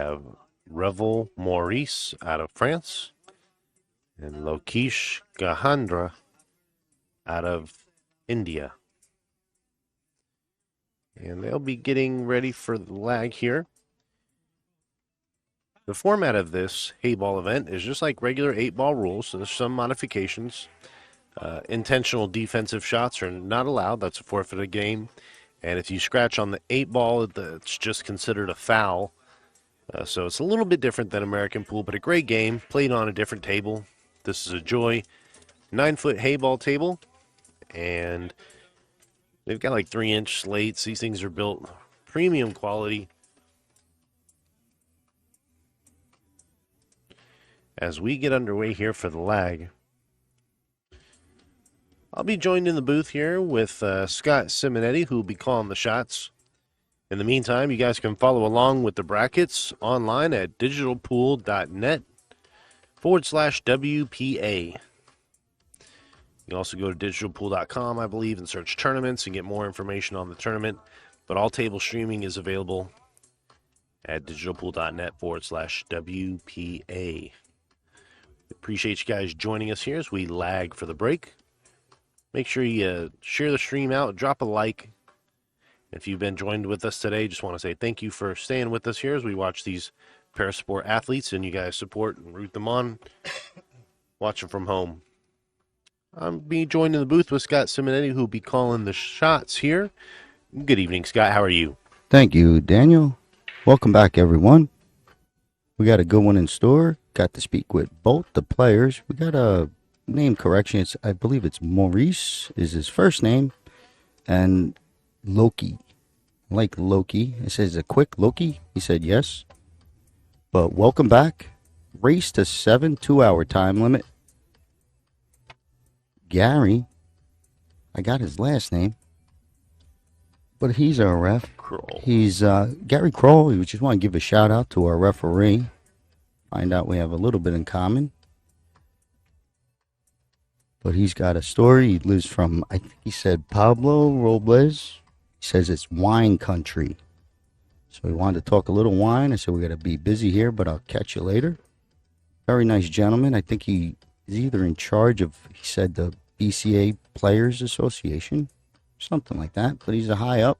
have Revel Maurice out of France and Lakesh Gajandra out of India. And they'll be getting ready for the lag here. The format of this Heyball event is just like regular 8-ball rules, so there's some modifications. Intentional defensive shots are not allowed. That's a forfeited game. And if you scratch on the 8-ball, it's just considered a foul. So it's a little bit different than American pool, but a great game, played on a different table. This is a Joy 9-foot Heyball table, and they've got like 3-inch slates. These things are built premium quality. As we get underway here for the lag, I'll be joined in the booth here with Scott Simonetti, who will be calling the shots. In the meantime, you guys can follow along with the brackets online at digitalpool.net/WPA. You can also go to digitalpool.com, I believe, and search tournaments and get more information on the tournament. But all table streaming is available at digitalpool.net/WPA. Appreciate you guys joining us here as we lag for the break. Make sure you share the stream out, drop a like. If you've been joined with us today, just want to say thank you for staying with us here as we watch these parasport athletes and you guys support and root them on, watching from home. I'm being joined in the booth with Scott Simonetti, who will be calling the shots here. Good evening, Scott. How are you? Thank you, Daniel. Welcome back, everyone. We got a good one in store. Got to speak with both the players. We got a name correction. I believe it's Maurice is his first name, and Loki, like Loki. It says a quick Loki. He said yes. But welcome back. Race to 7 2-hour time limit. Gary, I got his last name, but he's our ref. Kroll. He's Gary Kroll. We just want to give a shout out to our referee. Find out we have a little bit in common. But he's got a story. He lives from, I think he said, Pablo Robles. He says it's wine country. So we wanted to talk a little wine. I said we got to be busy here, but I'll catch you later. Very nice gentleman. I think he is either in charge of, he said, the BCA Players Association, something like that. But he's a high up.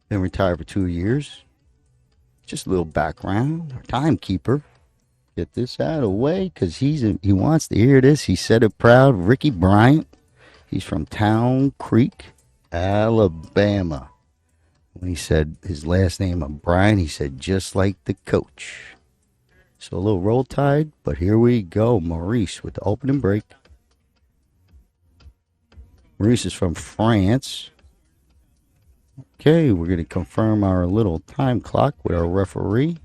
Been retired for 2 years. Just a little background. Our timekeeper. Get this out of the way because he wants to hear this. He said it proud. Ricky Bryant. He's from Town Creek, Alabama. When he said his last name of Bryant, he said just like the coach. So a little roll tide, but here we go. Maurice with the opening break. Maurice is from France. Okay, we're going to confirm our little time clock with our referee.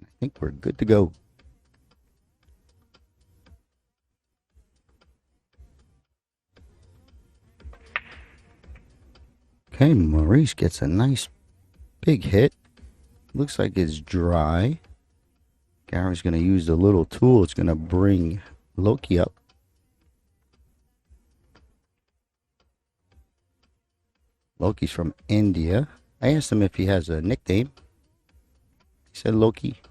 I think we're good to go. Okay, Maurice gets a nice big hit. Looks like it's dry. Gary's going to use the little tool. It's going to bring Loki up. Loki's from India. I asked him if he has a nickname. He said Loki.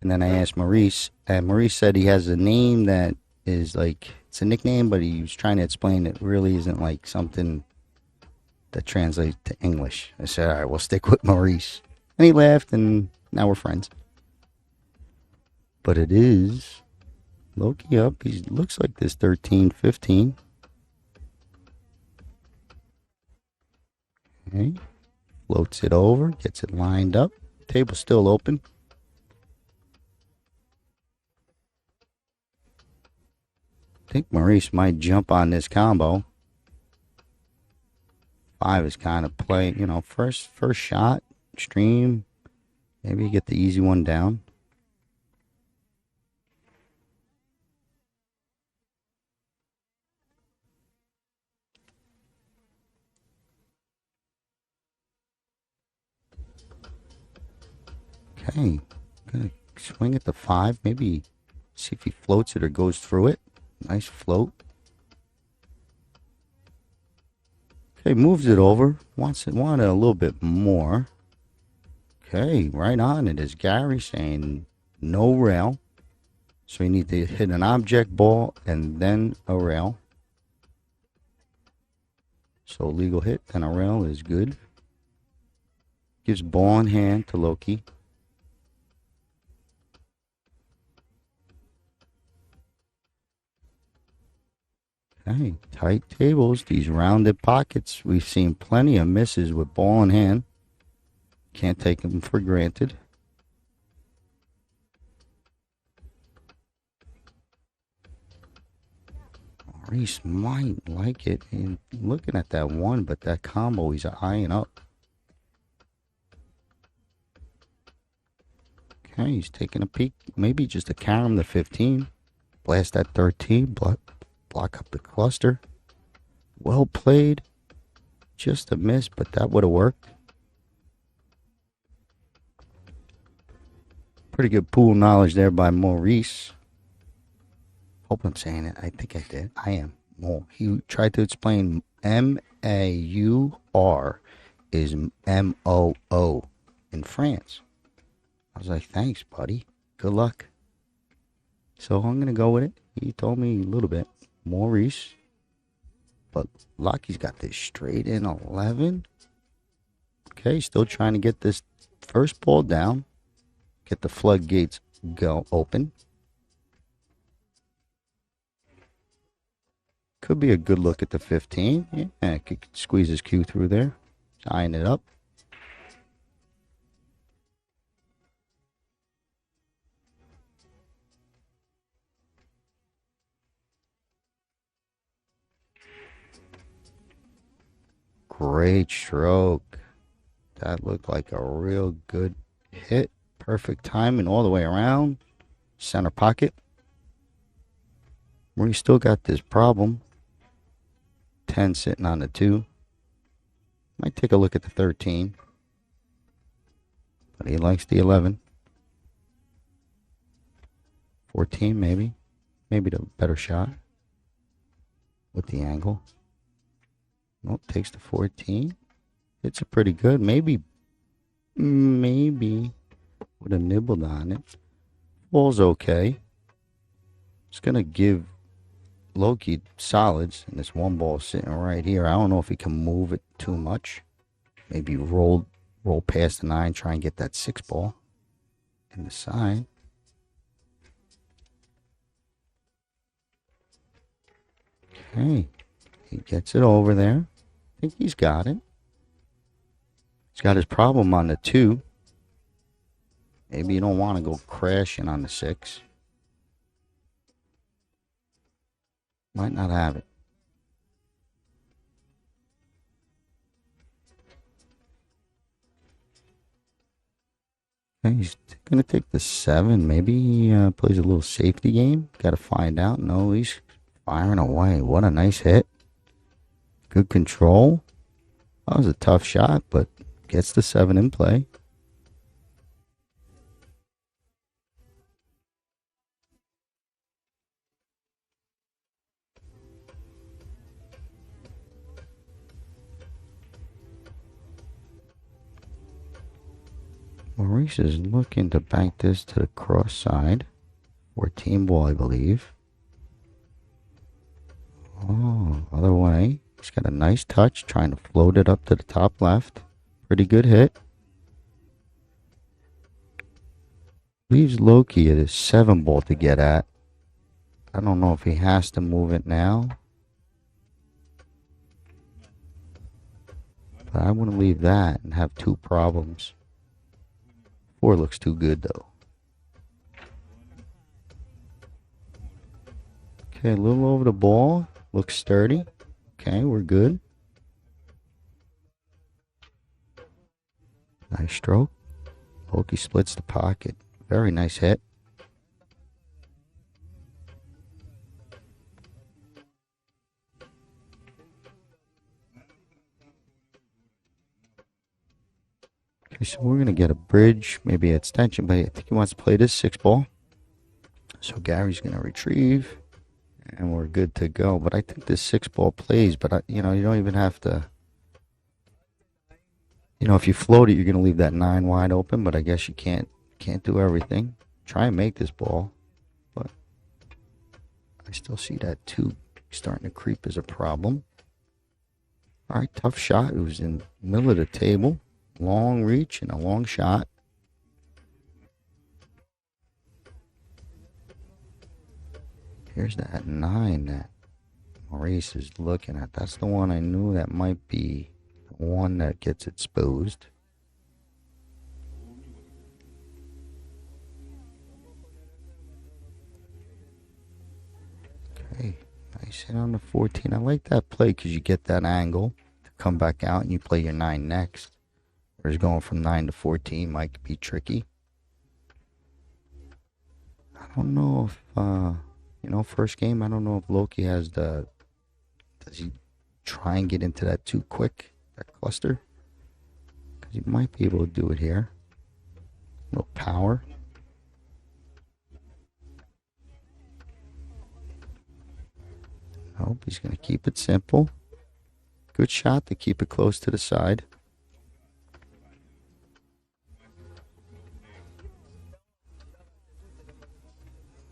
And then I asked Maurice, and Maurice said he has a name that is like, it's a nickname, but he was trying to explain it really isn't like something that translates to English. I said, all right, we'll stick with Maurice. And he laughed, and now we're friends. But it is Loki up. He looks like this 13, 15. Okay. Floats it over, gets it lined up. Table's still open. I think Maurice might jump on this combo. 5 is kind of play, first shot, extreme. Maybe you get the easy one down. Okay, gonna swing at the 5. Maybe see if he floats it or goes through it. Nice float. Okay, moves it over. Wanted a little bit more. Okay, right on it is Gary saying no rail. So you need to hit an object ball and then a rail. So legal hit and a rail is good. Gives ball in hand to Loki. Okay, tight tables, these rounded pockets. We've seen plenty of misses with ball in hand. Can't take them for granted. Maurice might like it. And looking at that one, but that combo he's eyeing up. Okay, he's taking a peek. Maybe just to carom the 15. Blast that 13. Block up the cluster. Well played. Just a miss, but that would have worked. Pretty good pool knowledge there by Maurice. Hope I'm saying it. I think I did. I am. He tried to explain M-A-U-R is M-O-O in France. I was like, thanks, buddy. Good luck. So I'm going to go with it. He told me a little bit. Maurice. But Lockie's got this straight in 11. Okay, still trying to get this first ball down. Get the floodgates go open. Could be a good look at the 15. Yeah, could squeeze his cue through there. Eyeing it up. Great stroke. That looked like a real good hit. Perfect timing all the way around. Center pocket. We still got this problem. 10 sitting on the 2. Might take a look at the 13. But he likes the 11. 14 maybe. Maybe the better shot. With the angle. Nope, takes the 14. It's a pretty good. Maybe would have nibbled on it. Ball's okay. It's going to give Loki solids. And this one ball sitting right here. I don't know if he can move it too much. Maybe roll past the 9. Try and get that 6 ball in the side. Okay. He gets it over there. I think he's got it. He's got his problem on the 2. Maybe you don't want to go crashing on the 6. Might not have it. Okay, he's going to take the 7. Maybe he plays a little safety game. Got to find out. No, he's firing away. What a nice hit. Good control. That was a tough shot, but gets the 7 in play. Maurice is looking to bank this to the cross side. 14 ball, I believe. Oh, other way. He's got a nice touch, trying to float it up to the top left. Pretty good hit. Leaves Loki at his 7 ball to get at. I don't know if he has to move it now. But I wouldn't leave that and have 2 problems. 4 looks too good, though. Okay, a little over the ball. Looks sturdy. Okay, we're good. Nice stroke. Loki splits the pocket. Very nice hit. Okay, so we're going to get a bridge, maybe an extension, but I think he wants to play this 6 ball. So Gary's going to retrieve, and we're good to go. But I think this 6 ball plays, but, you don't even have to. You know, if you float it, you're going to leave that 9 wide open, but I guess you can't do everything. Try and make this ball, but I still see that 2 starting to creep as a problem. All right, tough shot. It was in the middle of the table. Long reach and a long shot. Here's that 9 that Maurice is looking at. That's the one I knew that might be the one that gets exposed. Okay, nice hit on the 14. I like that play because you get that angle to come back out and you play your 9 next. Whereas going from 9 to 14 might be tricky. I don't know if, first game, I don't know if Loki has does he try and get into that too quick, that cluster? Because he might be able to do it here. A little power. Nope, he's going to keep it simple. Good shot to keep it close to the side.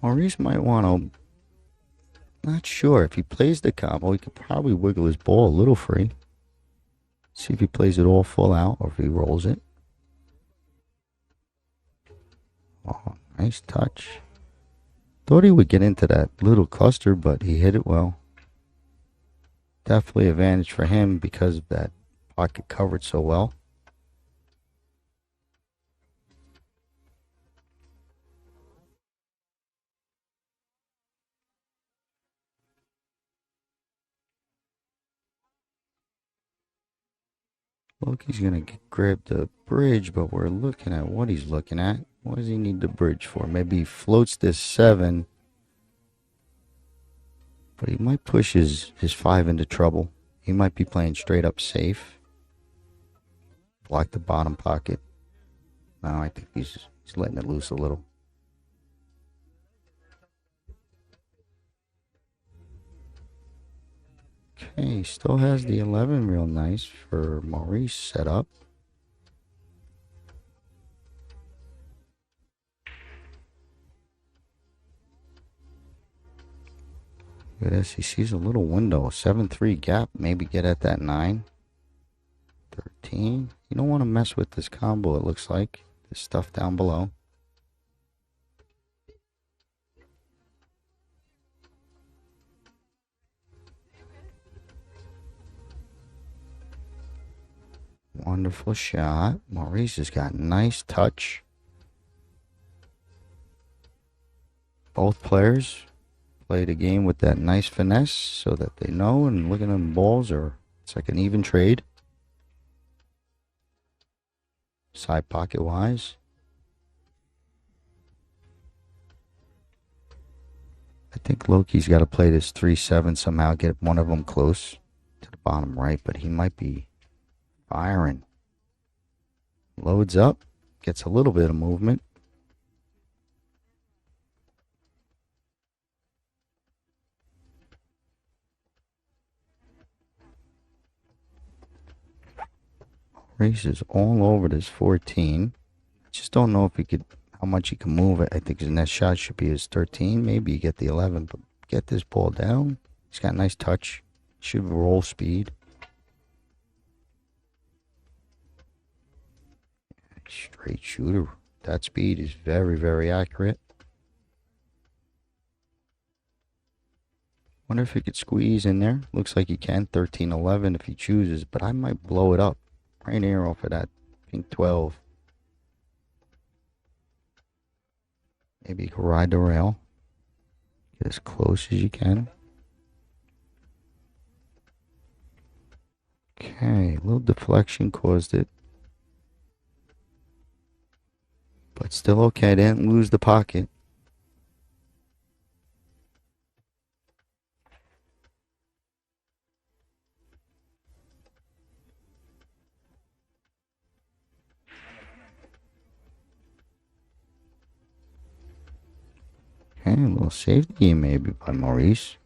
Maurice might want to, not sure. If he plays the combo, he could probably wiggle his ball a little free. See if he plays it all full out or if he rolls it. Oh, nice touch. Thought he would get into that little cluster, but he hit it well. Definitely advantage for him because of that pocket covered so well. Loki's going to grab the bridge, but we're looking at what he's looking at. What does he need the bridge for? Maybe he floats this 7, but he might push his 5 into trouble. He might be playing straight up safe. Block the bottom pocket. No, I think he's letting it loose a little. Okay, still has the 11 real nice for Maurice set up. Look at this, he sees a little window, 7-3 gap, maybe get at that 9. 13. You don't want to mess with this combo, it looks like. This stuff down below. Wonderful shot. Maurice has got nice touch. Both players play the game with that nice finesse so that they know, and look at them balls it's like an even trade. Side pocket wise. I think Loki's got to play this 3-7 somehow, get one of them close to the bottom right, but he might be firing. Loads up, gets a little bit of movement. Maurice is all over this 14. I just don't know if he could, how much he can move it. I think his next shot should be his 13. Maybe you get the 11, but get this ball down. He's got nice touch. Should roll speed. Straight shooter. That speed is very, very accurate. Wonder if he could squeeze in there. Looks like he can. 13-11 if he chooses, but I might blow it up right here off of that pink 12. Maybe you can ride the rail. Get as close as you can. Okay, a little deflection caused it. But still okay, didn't lose the pocket. Okay, a little safety maybe by Maurice.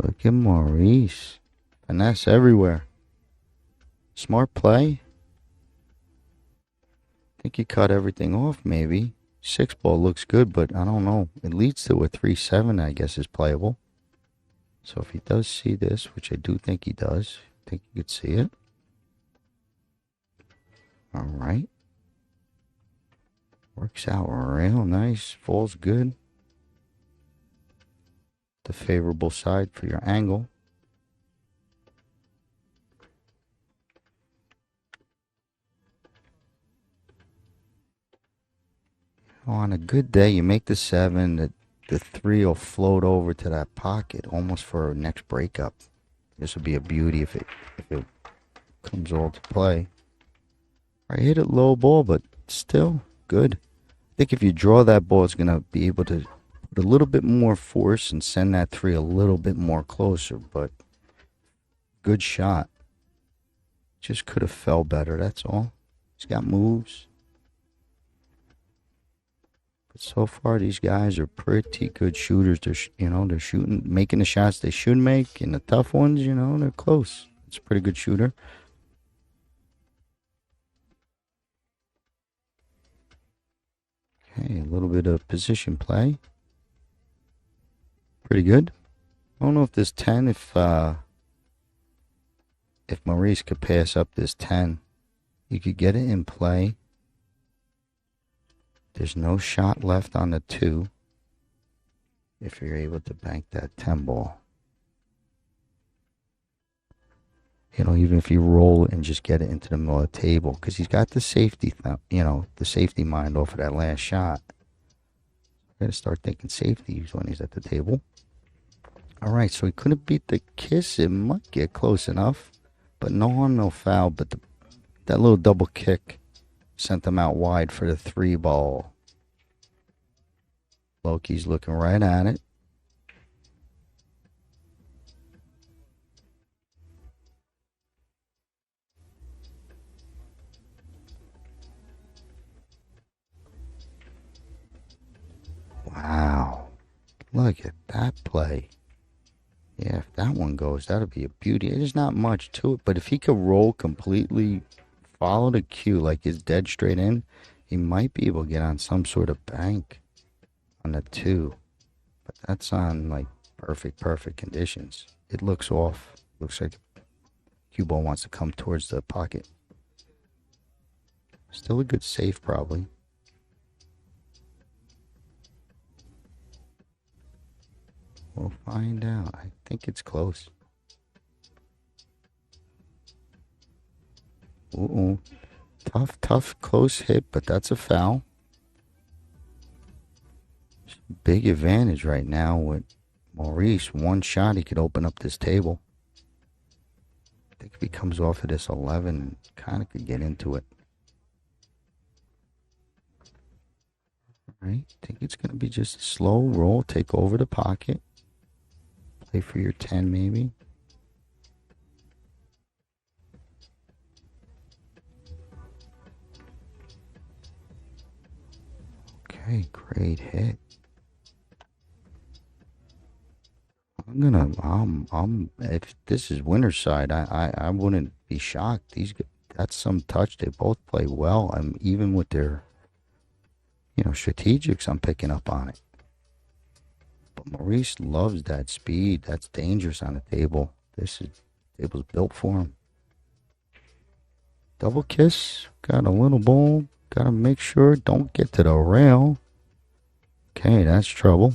Look at Maurice. Finesse everywhere. Smart play. I think he cut everything off, maybe. 6-ball looks good, but I don't know. It leads to a 3-7, I guess, is playable. So if he does see this, which I do think he does, I think you could see it. All right. Works out real nice. Falls good. The favorable side for your angle. On a good day, you make the 7. The 3 will float over to that pocket almost for a next breakup. This would be a beauty if it comes all to play. I hit it low ball, but still good. I think if you draw that ball, it's going to be able to put a little bit more force and send that 3 a little bit more closer, but good shot. Just could have fell better, that's all. He's got moves. But so far, these guys are pretty good shooters. They're shooting, making the shots they should make, and the tough ones, they're close. It's a pretty good shooter. Okay, a little bit of position play. Pretty good. I don't know if this 10, if Maurice could pass up this 10, you could get it in play. There's no shot left on the 2 if you're able to bank that 10 ball. Even if you roll it and just get it into the middle of the table, because he's got the safety, the safety mind off of that last shot. Got to start thinking safety when he's at the table. All right, so he couldn't beat the kiss. It might get close enough, but no harm, no foul. But that little double kick sent them out wide for the 3 ball. Loki's looking right at it. Wow. Look at that play. Yeah, if that one goes, that'll be a beauty. There's not much to it, but if he could roll completely, follow the cue like it's dead straight in, he might be able to get on some sort of bank on the 2. But that's on like perfect conditions. It looks off. Looks like cue ball wants to come towards the pocket. Still a good save, probably. We'll find out. I think it's close. Ooh. Tough, close hit, but that's a foul. Big advantage right now with Maurice. One shot, he could open up this table. I think if he comes off of this 11, kind of could get into it. All right, I think it's going to be just a slow roll. Take over the pocket. Play for your 10, maybe. Okay, great hit. If this is winner's side, I wouldn't be shocked. That's some touch. They both play well. Even with their, strategics, I'm picking up on it. But Maurice loves that speed. That's dangerous on the table. Table's built for him. Double kiss. Got a little ball. Got to make sure don't get to the rail. Okay, that's trouble.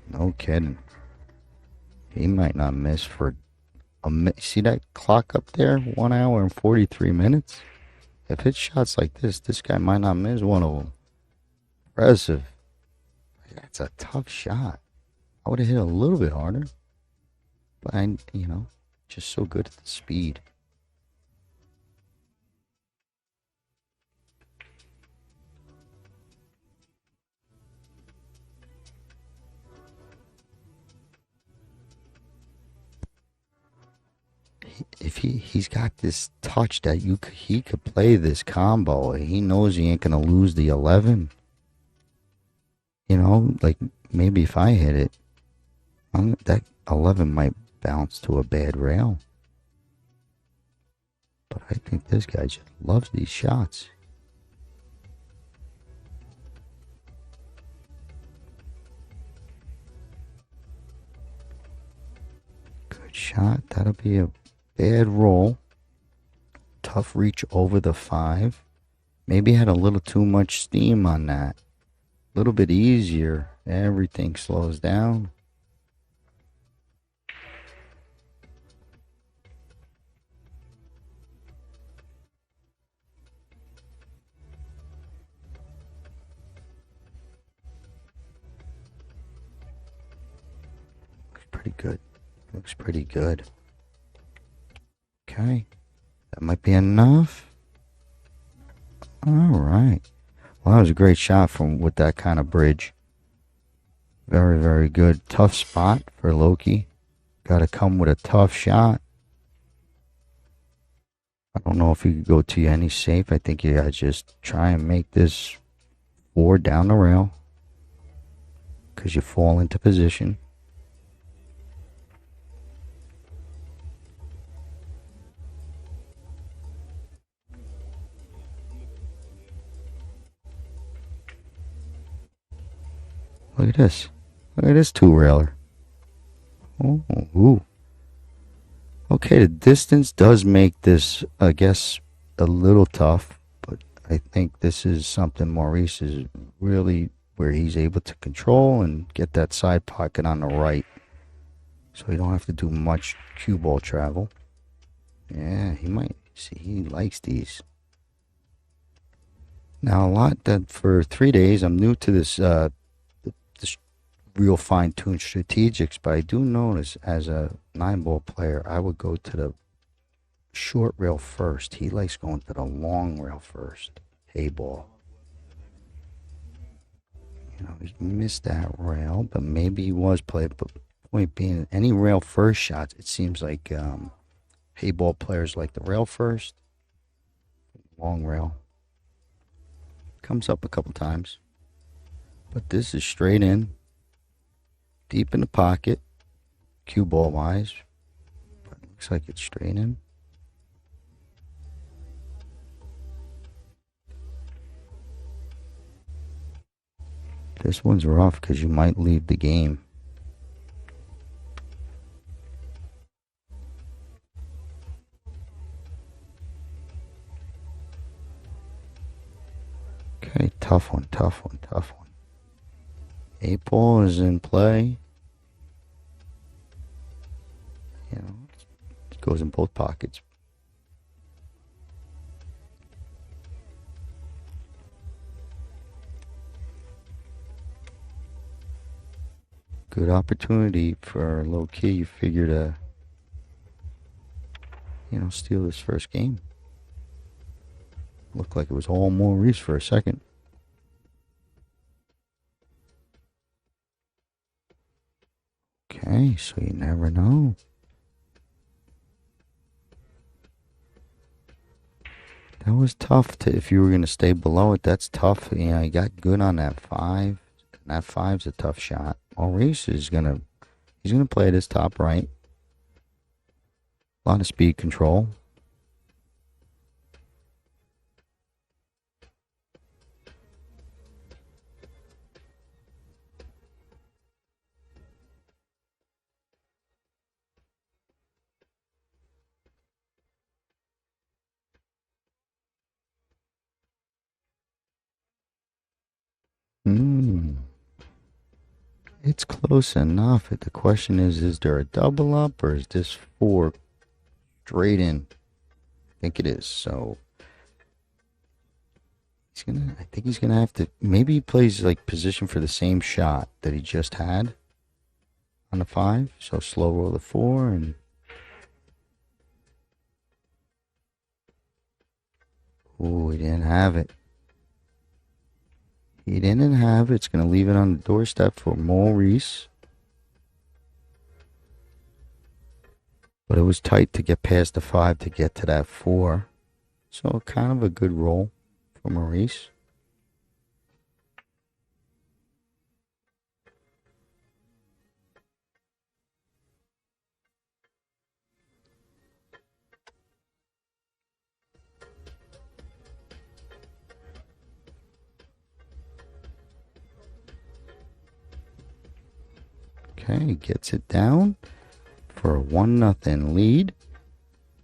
No kidding. He might not miss for a minute. See that clock up there? 1 hour and 43 minutes? If it's shots like this guy might not miss one of them. Impressive. That's a tough shot. I would have hit a little bit harder. But just so good at the speed. if he's got this touch that he could play this combo. He knows he ain't gonna lose the 11. You know, like maybe if I hit it, that 11 might bounce to a bad rail. But I think this guy just loves these shots. Good shot. That'll be a bad roll. Tough reach over the 5. Maybe had a little too much steam on that. A little bit easier. Everything slows down. Looks pretty good. Looks pretty good. Okay. That might be enough. All right. Well, that was a great shot from with that kind of bridge. Very, very good. Tough spot for Loki. Got to come with a tough shot. I don't know if you could go to any safe. I think you got to just try and make this 4 down the rail. Because you fall into position. Look at this. Look at this 2-railer. Oh, ooh. Okay, the distance does make this, I guess, a little tough. But I think this is something Maurice is really where he's able to control and get that side pocket on the right. So you don't have to do much cue ball travel. Yeah, he might. See, he likes these. Now, a lot that for 3 days, I'm new to this real fine-tuned strategics, but I do notice as a 9-ball player, I would go to the short rail first. He likes going to the long rail first. Heyball. You know, he's missed that rail, but maybe he was playing. But point being, any rail first shots, it seems like Heyball players like the rail first. Long rail. Comes up a couple times. But this is straight in. Deep in the pocket, cue ball wise, but it looks like it's straight in. This one's rough because you might leave the game. Okay, tough one, tough one, tough one. 8-ball is in play. You know, it goes in both pockets. Good opportunity for low key. You figure to, you know, steal this first game. Looked like it was all Maurice for a second. Okay, so you never know. That was tough to, if you were going to stay below it, that's tough. You know, you got good on that 5. That 5's a tough shot. Maurice is he's gonna play this top right. A lot of speed control. It's close enough. The question is there a double up or is this 4 straight in? I think it is. So I think he's gonna have to, maybe he plays like position for the same shot that he just had on the 5. So slow roll the 4 and ooh, he didn't have it. He didn't have it. It's going to leave it on the doorstep for Maurice. But it was tight to get past the 5 to get to that 4. So kind of a good roll for Maurice. Okay, gets it down for a 1-0 lead.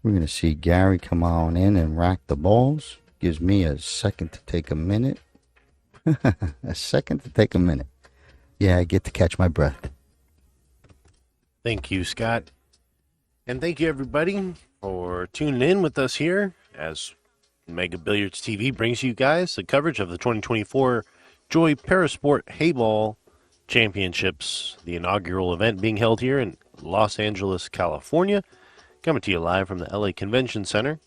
We're going to see Gary come on in and rack the balls. Gives me a second to take a minute. A second to take a minute. Yeah, I get to catch my breath. Thank you, Scott. And thank you, everybody, for tuning in with us here as Mega Billiards TV brings you guys the coverage of the 2024 Joy Parasport Heyball Championships, the inaugural event being held here in Los Angeles, California. Coming to you live from the LA Convention Center.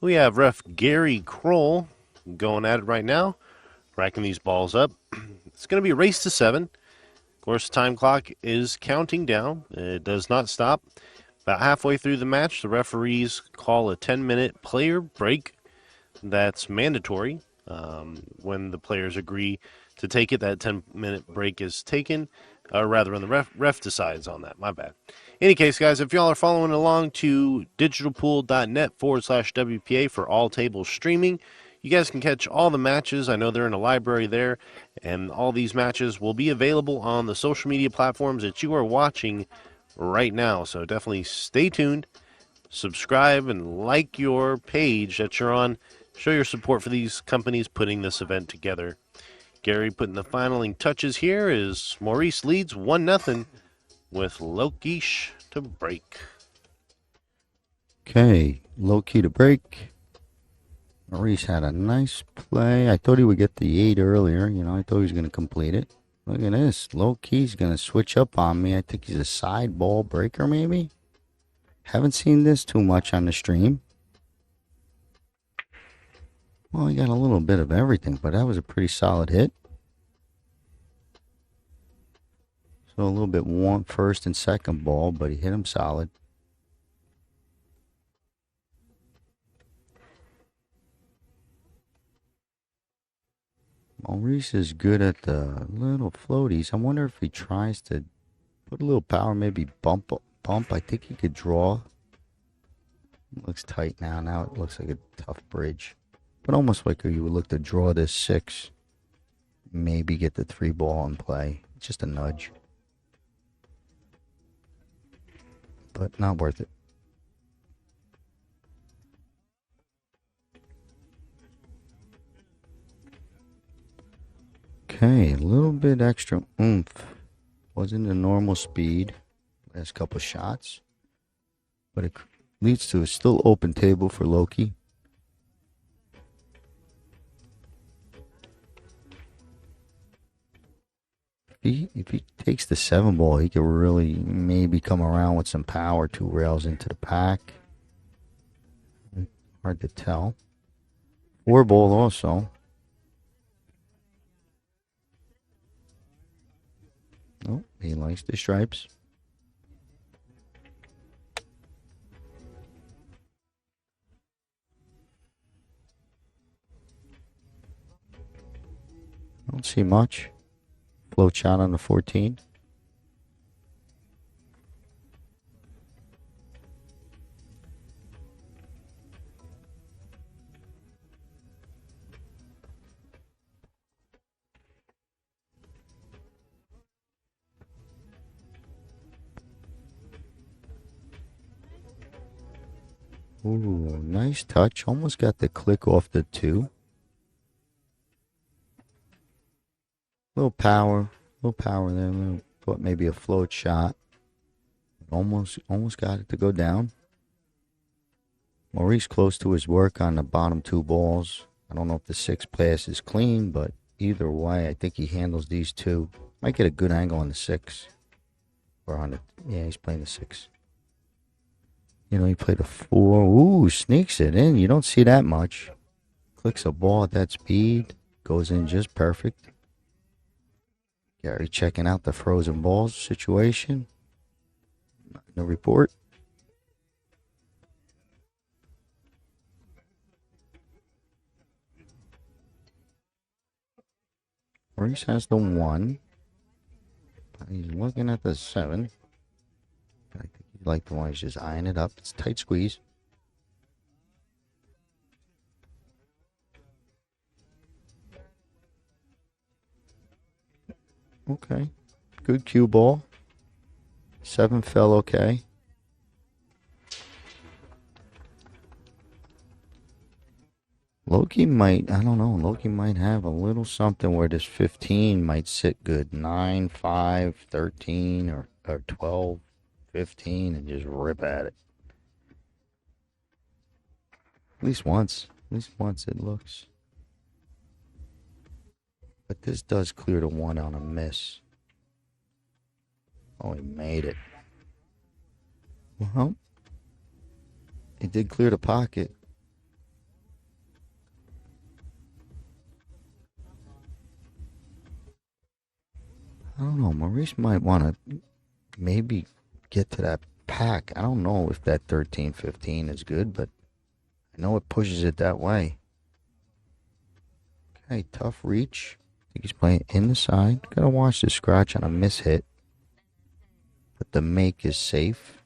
We have ref Gary Kroll going at it right now, racking these balls up. It's going to be a race to 7. Of course, the time clock is counting down. It does not stop. About halfway through the match, the referees call a 10-minute player break. That's mandatory. When the players agree to take it, that 10-minute break is taken. Or rather, when the ref decides on that. My bad. In any case, guys, if y'all are following along to digitalpool.net/WPA for all tables streaming, you guys can catch all the matches. I know they're in a library there, and all these matches will be available on the social media platforms that you are watching right now. So definitely stay tuned, subscribe, and like your page that you're on. Show your support for these companies putting this event together. Gary putting the finaling touches here as Maurice leads 1-0 with Lakesh to break. Okay, low key to break. Maurice had a nice play. I thought he would get the 8 earlier. I thought he was going to complete it. Look at this. Low key's going to switch up on me. I think he's a side ball breaker, maybe. Haven't seen this too much on the stream. Well, he got a little bit of everything, but that was a pretty solid hit. So a little bit warm first and second ball, but he hit him solid. Maurice is good at the little floaties. I wonder if he tries to put a little power, maybe bump. I think he could draw. It looks tight now. Now it looks like a tough bridge. But almost like you would look to draw this 6. Maybe get the 3 ball in play. Just a nudge. But not worth it. Okay, a little bit extra oomph. Wasn't the normal speed last couple shots. But it leads to a still open table for Loki. If he takes the 7 ball, he could really maybe come around with some power 2 rails into the pack. Hard to tell. 4 ball also. Oh, he likes the stripes. I don't see much. Float shot on the 14. Ooh, nice touch. Almost got the click off the 2. Little power there. Thought maybe a float shot. Almost got it to go down. Maurice close to his work on the bottom 2 balls. I don't know if the 6 pass is clean, but either way, I think he handles these 2. Might get a good angle on the 6. Or on the, yeah, he's playing the 6. He played a 4. Ooh, sneaks it in. You don't see that much. Clicks a ball at that speed. Goes in just perfect. Gary checking out the frozen balls situation. No report. Maurice has the 1. He's looking at the 7. I think he'd like the 1. He's just eyeing it up. It's a tight squeeze. Okay. Good cue ball. 7 fell okay. Loki might, I don't know, Loki might have a little something where this 15 might sit good. 9, 5, 13, or 12, 15, and just rip at it. At least once. At least once it looks. But this does clear the 1 on a miss. Oh, he made it. Well, it did clear the pocket. I don't know. Maurice might want to maybe get to that pack. I don't know if that 13-15 is good, but I know it pushes it that way. Okay, tough reach. I think he's playing in the side. Gotta watch the scratch on a miss hit. But the make is safe.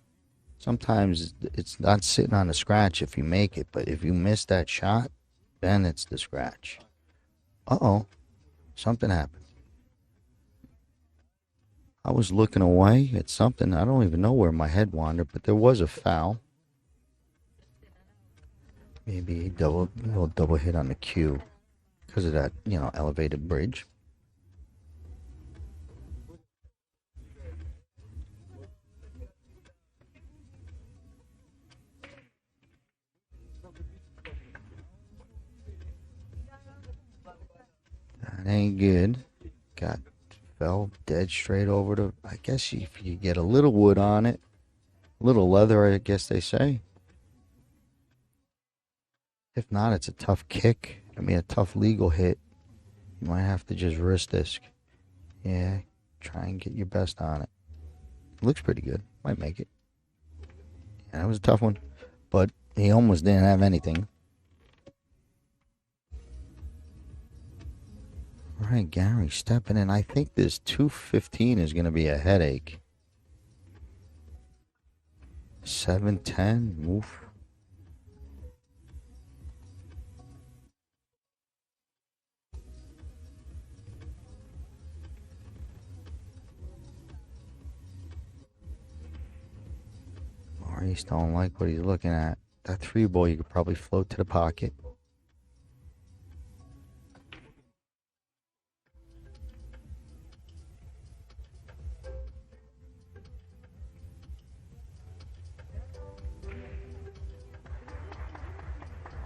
Sometimes it's not sitting on the scratch if you make it, but if you miss that shot, then it's the scratch. Uh-oh. Something happened. I was looking away at something. I don't even know where my head wandered, but there was a foul. Maybe a little double hit on the cue because of that, elevated bridge. That ain't good. Fell dead straight over to, I guess if you get a little wood on it, a little leather, I guess they say. If not, it's a tough kick. I mean, a tough legal hit. You might have to just wrist disc. Yeah, try and get your best on it. Looks pretty good. Might make it. Yeah, that was a tough one. But he almost didn't have anything. All right, Gary stepping in. I think this 215 is going to be a headache. 7-10. Oof. Maurice don't like what he's looking at. That 3 ball, you could probably float to the pocket.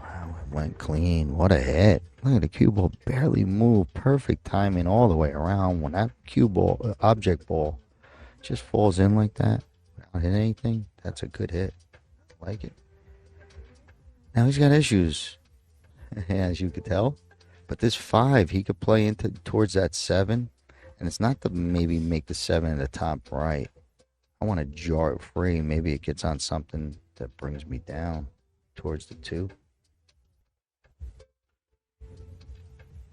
Wow, it went clean. What a hit. Look at the cue ball barely moved. Perfect timing all the way around. When that cue ball, object ball, just falls in like that without hitting anything, that's a good hit. I like it. Now he's got issues, as you could tell. But this 5, he could play into towards that 7. And it's not to maybe make the 7 at the top right. I want to jar it free. Maybe it gets on something that brings me down towards the 2.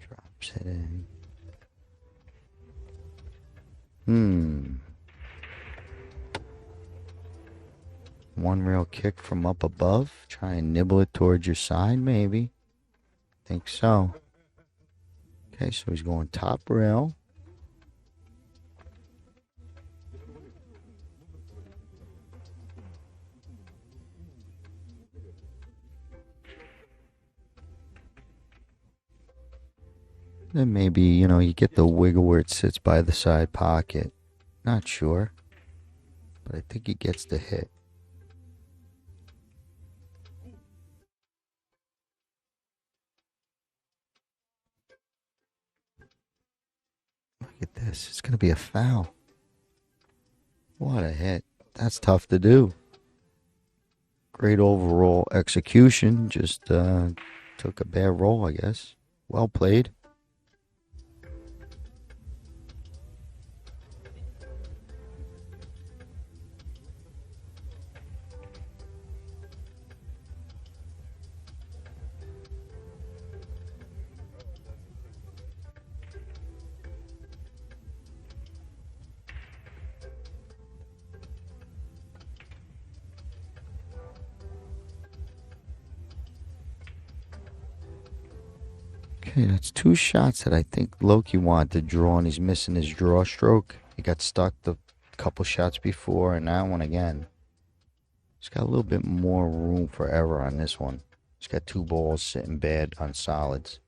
Drops it in. One rail kick from up above. Try and nibble it towards your side, maybe. Think so. Okay, so he's going top rail. Then maybe, you get the wiggle where it sits by the side pocket. Not sure. But I think he gets the hit. Look at this. It's going to be a foul. What a hit. That's tough to do. Great overall execution. Just took a bad roll, I guess. Well played. Okay, that's two shots that I think Loki wanted to draw, and he's missing his draw stroke. He got stuck the couple shots before, and that one again. He's got a little bit more room for error on this one. He's got two balls sitting bad on solids.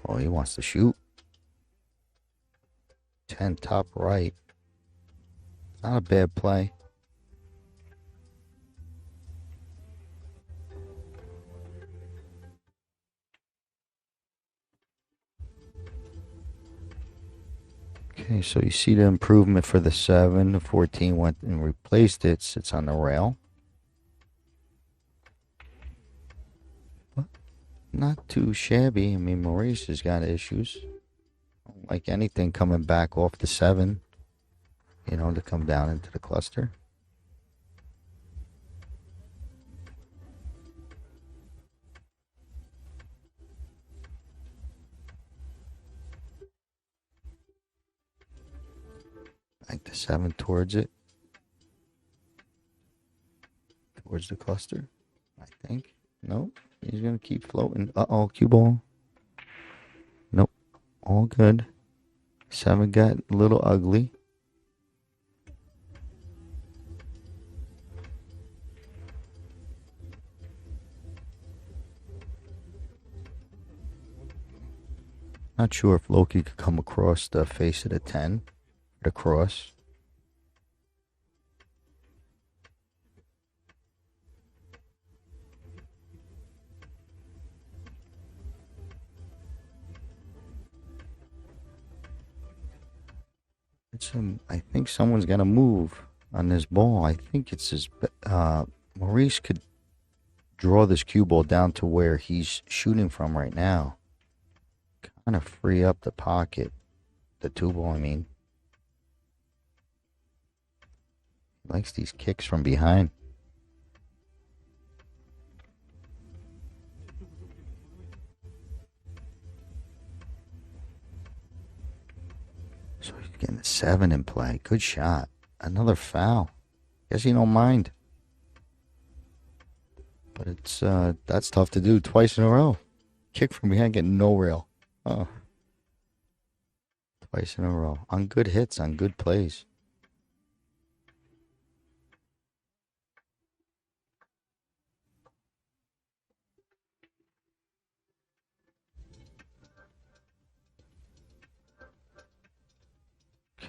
Oh, he wants to shoot. 10 top right. Not a bad play. Okay, so you see the improvement for the 7. The 14 went and replaced it. Sits on the rail. But not too shabby. I mean, Maurice has got issues. Don't like anything coming back off the 7, you know, to come down into the cluster. Like the 7 towards it. Towards the cluster, I think. Nope. He's going to keep floating. Uh-oh, cue ball. Nope. All good. 7 got a little ugly. Not sure if Loki could come across the face of the 10. The cross. I think someone's got to move on this ball. I think it's his. Maurice could draw this cue ball down to where he's shooting from right now. Kind of free up the pocket. The 2 ball, I mean. He likes these kicks from behind. So he's getting a 7 in play. Good shot. Another foul. Guess he don't mind. But it's that's tough to do twice in a row. Kick from behind, getting no rail. Oh. Twice in a row. On good hits, on good plays.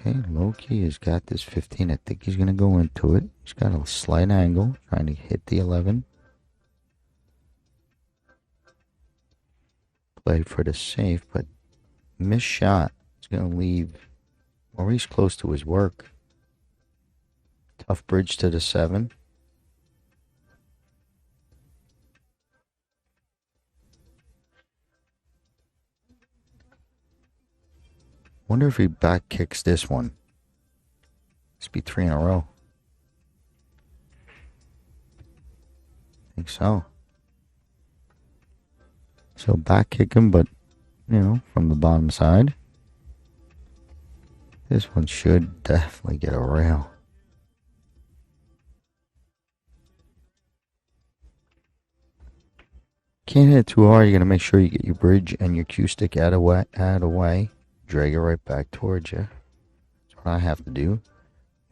Okay, Loki has got this 15. I think he's going to go into it. He's got a slight angle, trying to hit the 11. Played for the safe, but missed shot. It's going to leave Maurice close to his work. Tough bridge to the 7. Wonder if he back kicks this one. This be 3 in a row. I think so. So back kick him, but, you know, from the bottom side. This one should definitely get a rail. Can't hit it too hard. You're going to make sure you get your bridge and your cue stick out of way. Drag it right back towards you. That's what I have to do.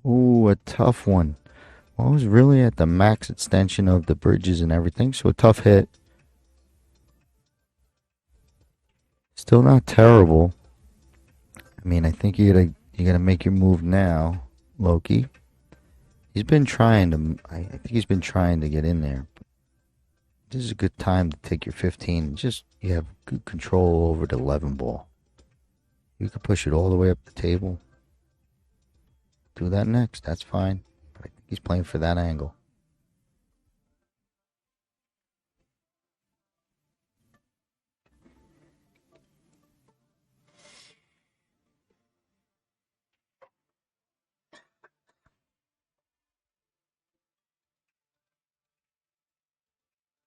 Ooh, a tough one. Well, I was really at the max extension of the bridges and everything, so a tough hit. Still not terrible. I mean, I think you gotta make your move now, Loki. He's been trying to. I think he's been trying to get in there. This is a good time to take your 15. Just you have good control over the 11 ball. You can push it all the way up the table. Do that next. That's fine. But I think he's playing for that angle.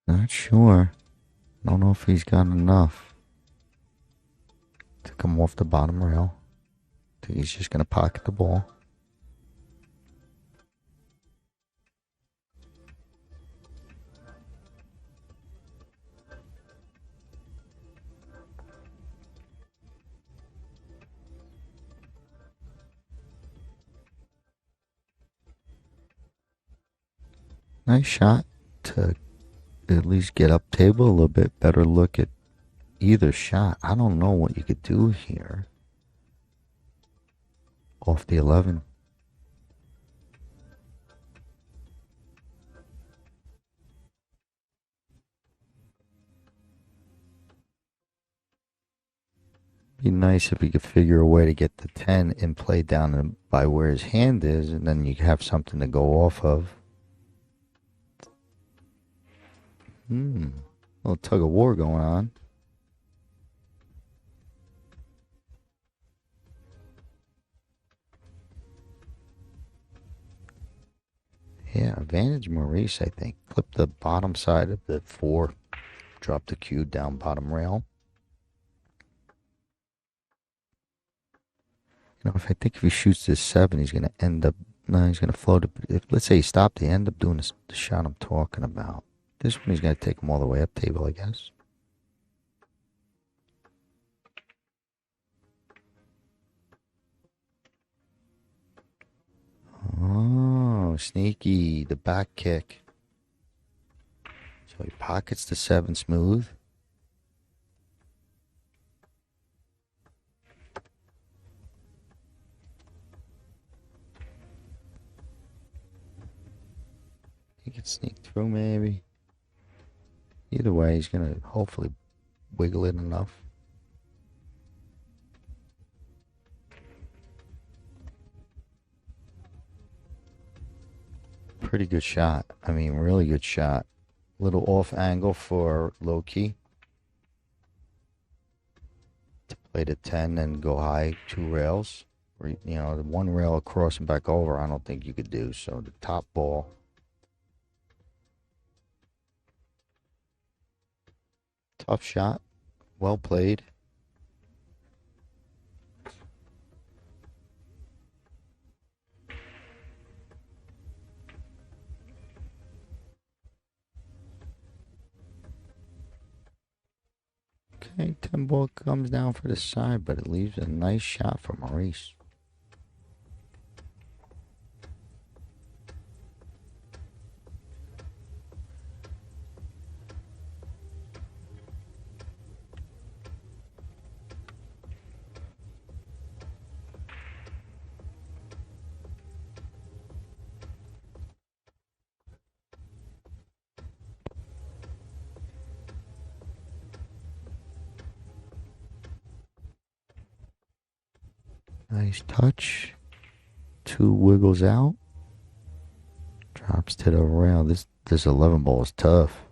Not sure. Don't know if he's got enough to come off the bottom rail. I think he's just going to pocket the ball. Nice shot to at least get up table a little bit. Better look at either shot. I don't know what you could do here. Off the 11. Be nice if he could figure a way to get the 10 in play down by where his hand is, and then you have something to go off of. A little tug of war going on. Yeah, advantage Maurice, I think. Flip the bottom side of the 4. Drop the cue down bottom rail. You know, if he shoots this 7, he's going to end up... No, he's going to float it. Let's say he stopped, he end up doing the shot I'm talking about. This one, he's going to take him all the way up table, I guess. Oh, sneaky. The back kick. So he pockets the 7 smooth. He can sneak through maybe. Either way, he's going to hopefully wiggle it enough. Pretty good shot. I mean, really good shot. Little off angle for low key. To play the 10 and go high 2 rails. Or, you know, the 1 rail across and back over, I don't think you could do. So the top ball. Tough shot. Well played. Okay, 10 ball comes down for the side, but it leaves a nice shot for Maurice. Nice touch. 2 wiggles out. Drops to the rail. This 11 ball is tough.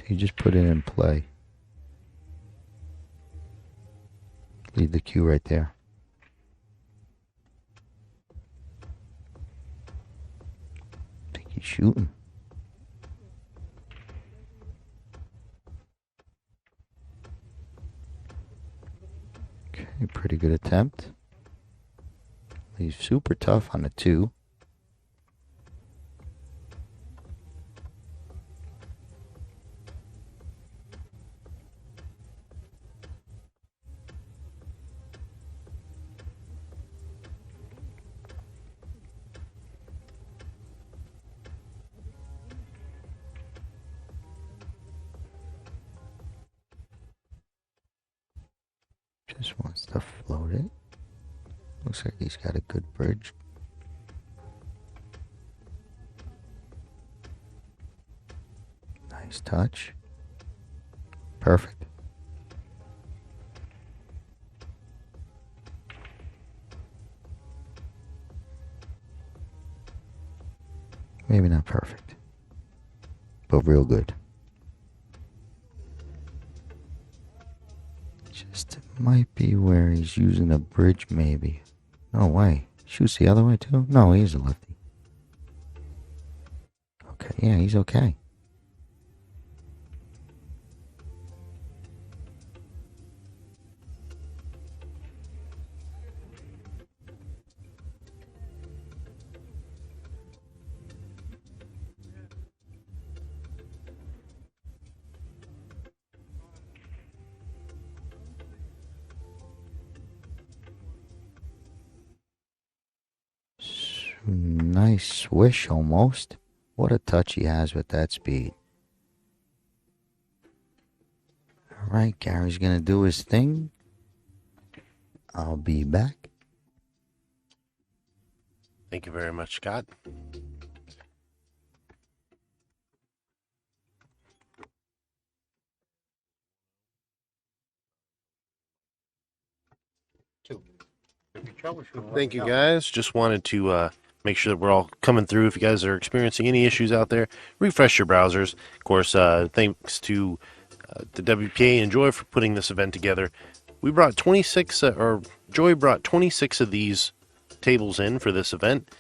He just put it in play. Leave the cue right there. I think he's shooting. Okay, pretty good attempt. He's super tough on the 2. Just wants to float it. Looks like he's got a good bridge. Nice touch. Perfect. Maybe not perfect, but real good. Just might be where he's using a bridge, maybe. No way. Shoots the other way, too? No, he's a lefty. Okay, yeah, he's okay. Nice swish almost. What a touch he has with that speed. All right, Gary's going to do his thing. I'll be back. Thank you very much, Scott. Thank you, guys. Just wanted to make sure that we're all coming through. If you guys are experiencing any issues out there, refresh your browsers. Of course, thanks to the WPA and Joy for putting this event together. We brought 26, or Joy brought 26 of these tables in for this event.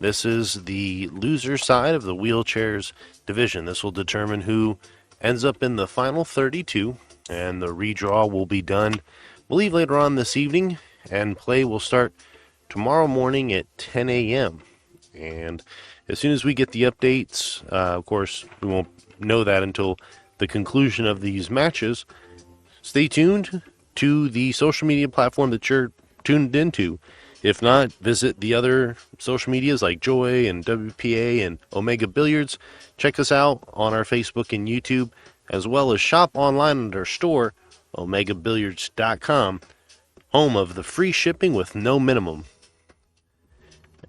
This is the loser side of the wheelchairs division. This will determine who ends up in the final 32, and the redraw will be done, I believe, later on this evening, and play will start tomorrow morning at 10 a.m. And as soon as we get the updates, of course, we won't know that until the conclusion of these matches. Stay tuned to the social media platform that you're tuned into. If not, visit the other social medias like Joy and WPA and Omega Billiards. Check us out on our Facebook and YouTube, as well as shop online at our store, omegabilliards.com, home of the free shipping with no minimum.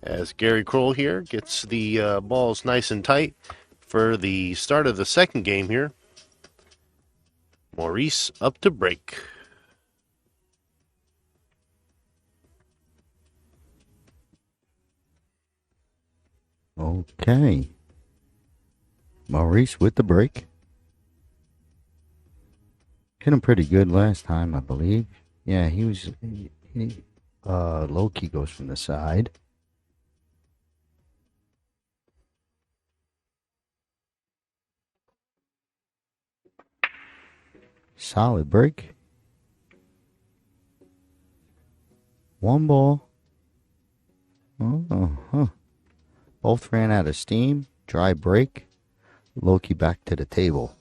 As Gary Kroll here gets the balls nice and tight for the start of the second game here. Maurice up to break. Okay. Maurice with the break. Hit him pretty good last time, I believe. Yeah, he was... low-key goes from the side. Solid break. One ball. Oh. Both ran out of steam. Dry break. Loki back to the table.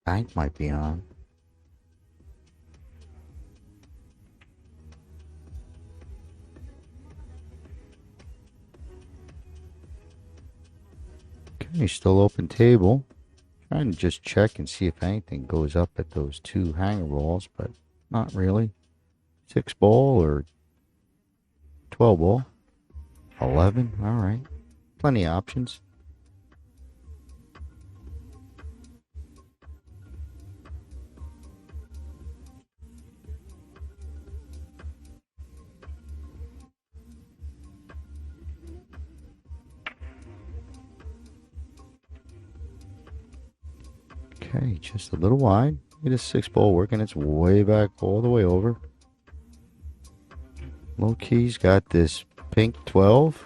Bank might be on. Okay, still open table. Trying to just check and see if anything goes up at those two hanger balls, but not really. 6 ball or 12 ball. 11, all right. Plenty of options. Okay, just a little wide. Get a 6 ball working. It's way back all the way over. Low key's got this pink 12.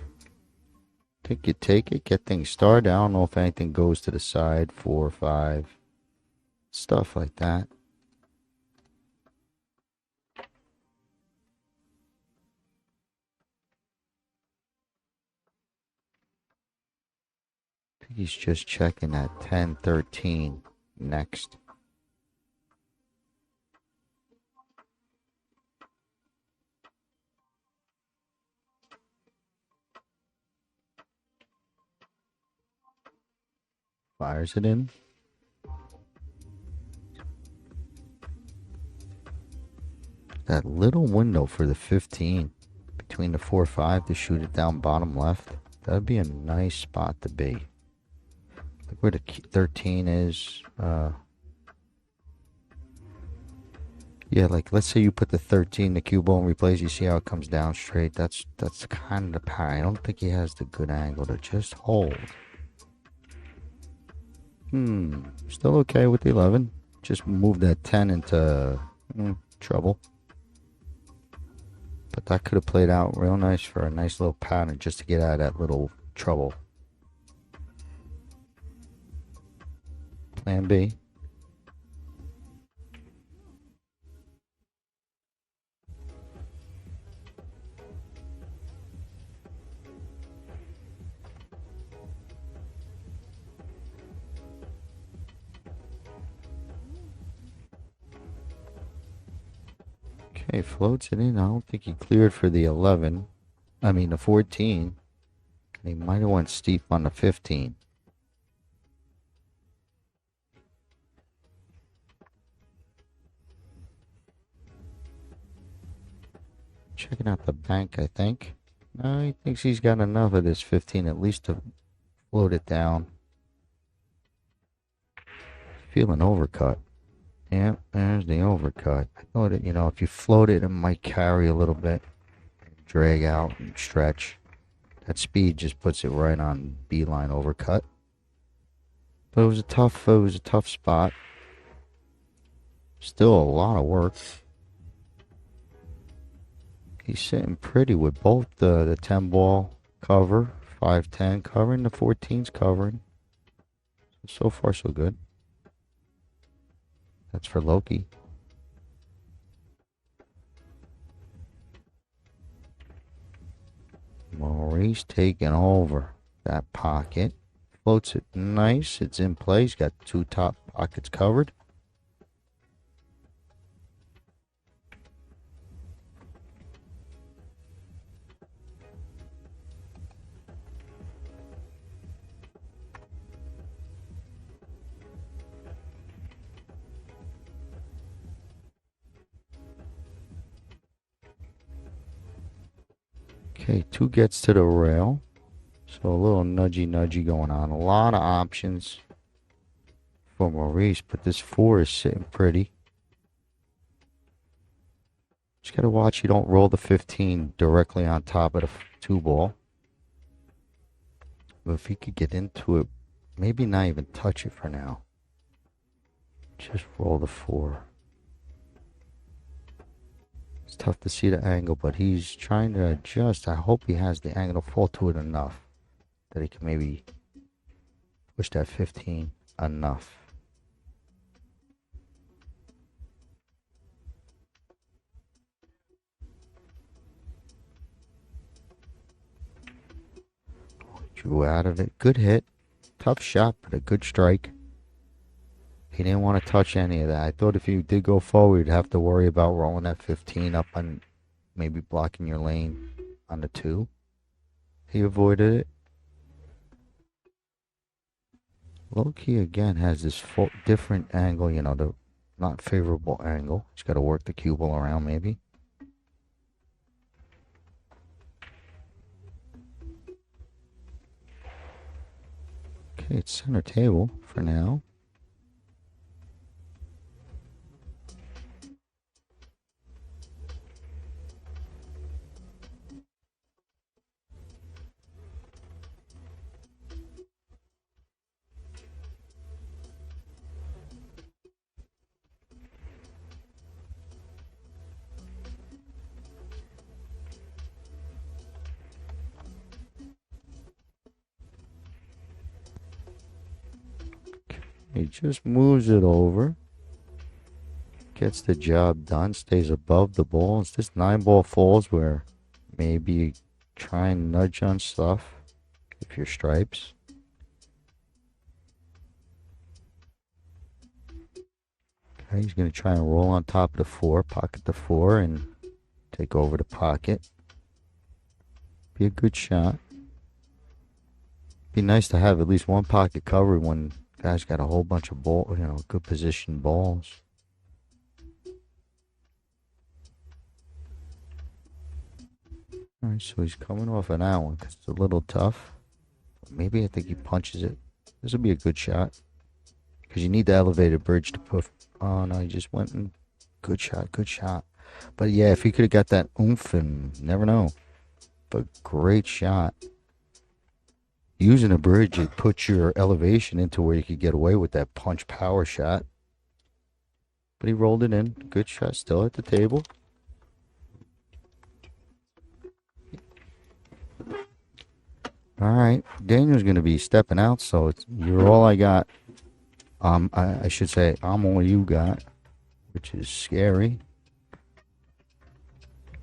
Think you take it, get things started. I don't know if anything goes to the side, 4 or 5. Stuff like that. I think he's just checking that 10, 13 next. Fires it in. That little window for the 15 between the 4 or 5 to shoot it down bottom left. That'd be a nice spot to be. Look where the 13 is. Yeah, like let's say you put the 13 in the cue ball and replace. You see how it comes down straight. That's kind of the power. I don't think he has the good angle to just hold. Still okay with the 11. Just move that 10 into trouble. But that could have played out real nice for a nice little pattern just to get out of that little trouble. Plan B. Okay, floats it in. I don't think he cleared for the 11. I mean the 14. He might have went steep on the 15. Checking out the bank, I think. No, he thinks he's got enough of this 15 at least to float it down. Feeling overcut. Yeah, there's the overcut. I thought it, if you float it, it might carry a little bit, drag out and stretch. That speed just puts it right on beeline overcut. But it was a tough spot. Still a lot of work. He's sitting pretty with both the 10 ball cover, 5-10 covering, the 14's covering. So far so good. That's for Loki. Maurice taking over that pocket. Floats it nice. It's in place. Got 2 top pockets covered. Okay, 2 gets to the rail. So a little nudgy going on. A lot of options for Maurice, but this 4 is sitting pretty. Just got to watch you don't roll the 15 directly on top of the 2 ball. But if he could get into it, maybe not even touch it for now. Just roll the 4. It's tough to see the angle, but he's trying to adjust. I hope he has the angle to fall to it enough that he can maybe push that 15 enough. Drew out of it. Good hit. Tough shot, but a good strike. He didn't want to touch any of that. I thought if you did go forward, you'd have to worry about rolling that 15 up on maybe blocking your lane on the 2. He avoided it. Low-key again has this different angle, the not favorable angle. He's got to work the cue ball around maybe. Okay, it's center table for now. He just moves it over. Gets the job done. Stays above the ball. It's this 9 ball falls where maybe try and nudge on stuff if you're stripes. Okay, he's going to try and roll on top of the 4. Pocket the 4 and take over the pocket. Be a good shot. Be nice to have at least one pocket covered when guys got a whole bunch of good position balls. Alright, so he's coming off of that one because it's a little tough. Maybe I think he punches it. This will be a good shot. Because you need the elevated bridge to put. Oh no, he just went and good shot. But yeah, if he could have got that oomph and never know. But great shot. Using a bridge, it puts your elevation into where you could get away with that punch power shot. But he rolled it in. Good shot, still at the table. All right, Daniel's going to be stepping out, so you're all I got I should say I'm all you got, which is scary.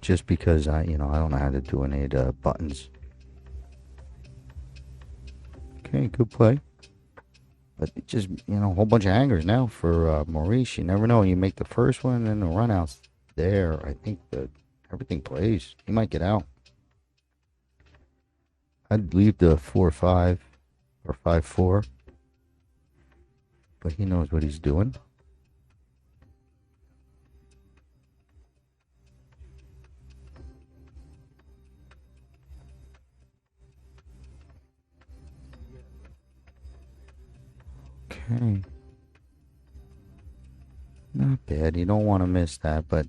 Just because I don't know how to do any of the buttons. Okay, good play. But it just, a whole bunch of hangers now for Maurice. You never know. You make the first one and then the run out's there. I think that everything plays. He might get out. I'd leave the 4-5 or 5-4. But he knows what he's doing. Okay. Not bad. You don't want to miss that, but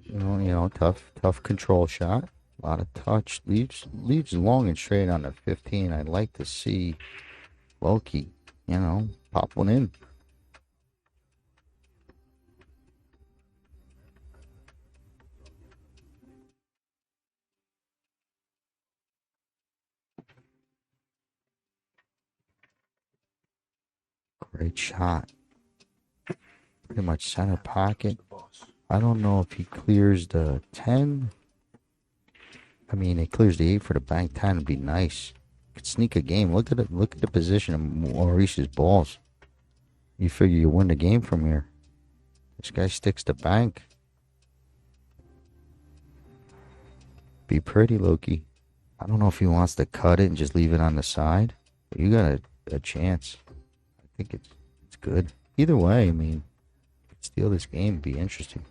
tough control shot. A lot of touch. Leaves long and straight on the 15. I'd like to see Loki, pop one in. Great shot. Pretty much center pocket. I don't know if he clears the 10. I mean, it clears the 8 for the bank 10 would be nice. Could sneak a game. Look at it. Look at the position of Maurice's balls. You figure you win the game from here. This guy sticks the bank. Be pretty, Loki. I don't know if he wants to cut it and just leave it on the side. But you got a chance. I think it's good. Either way, I mean, steal this game would be interesting.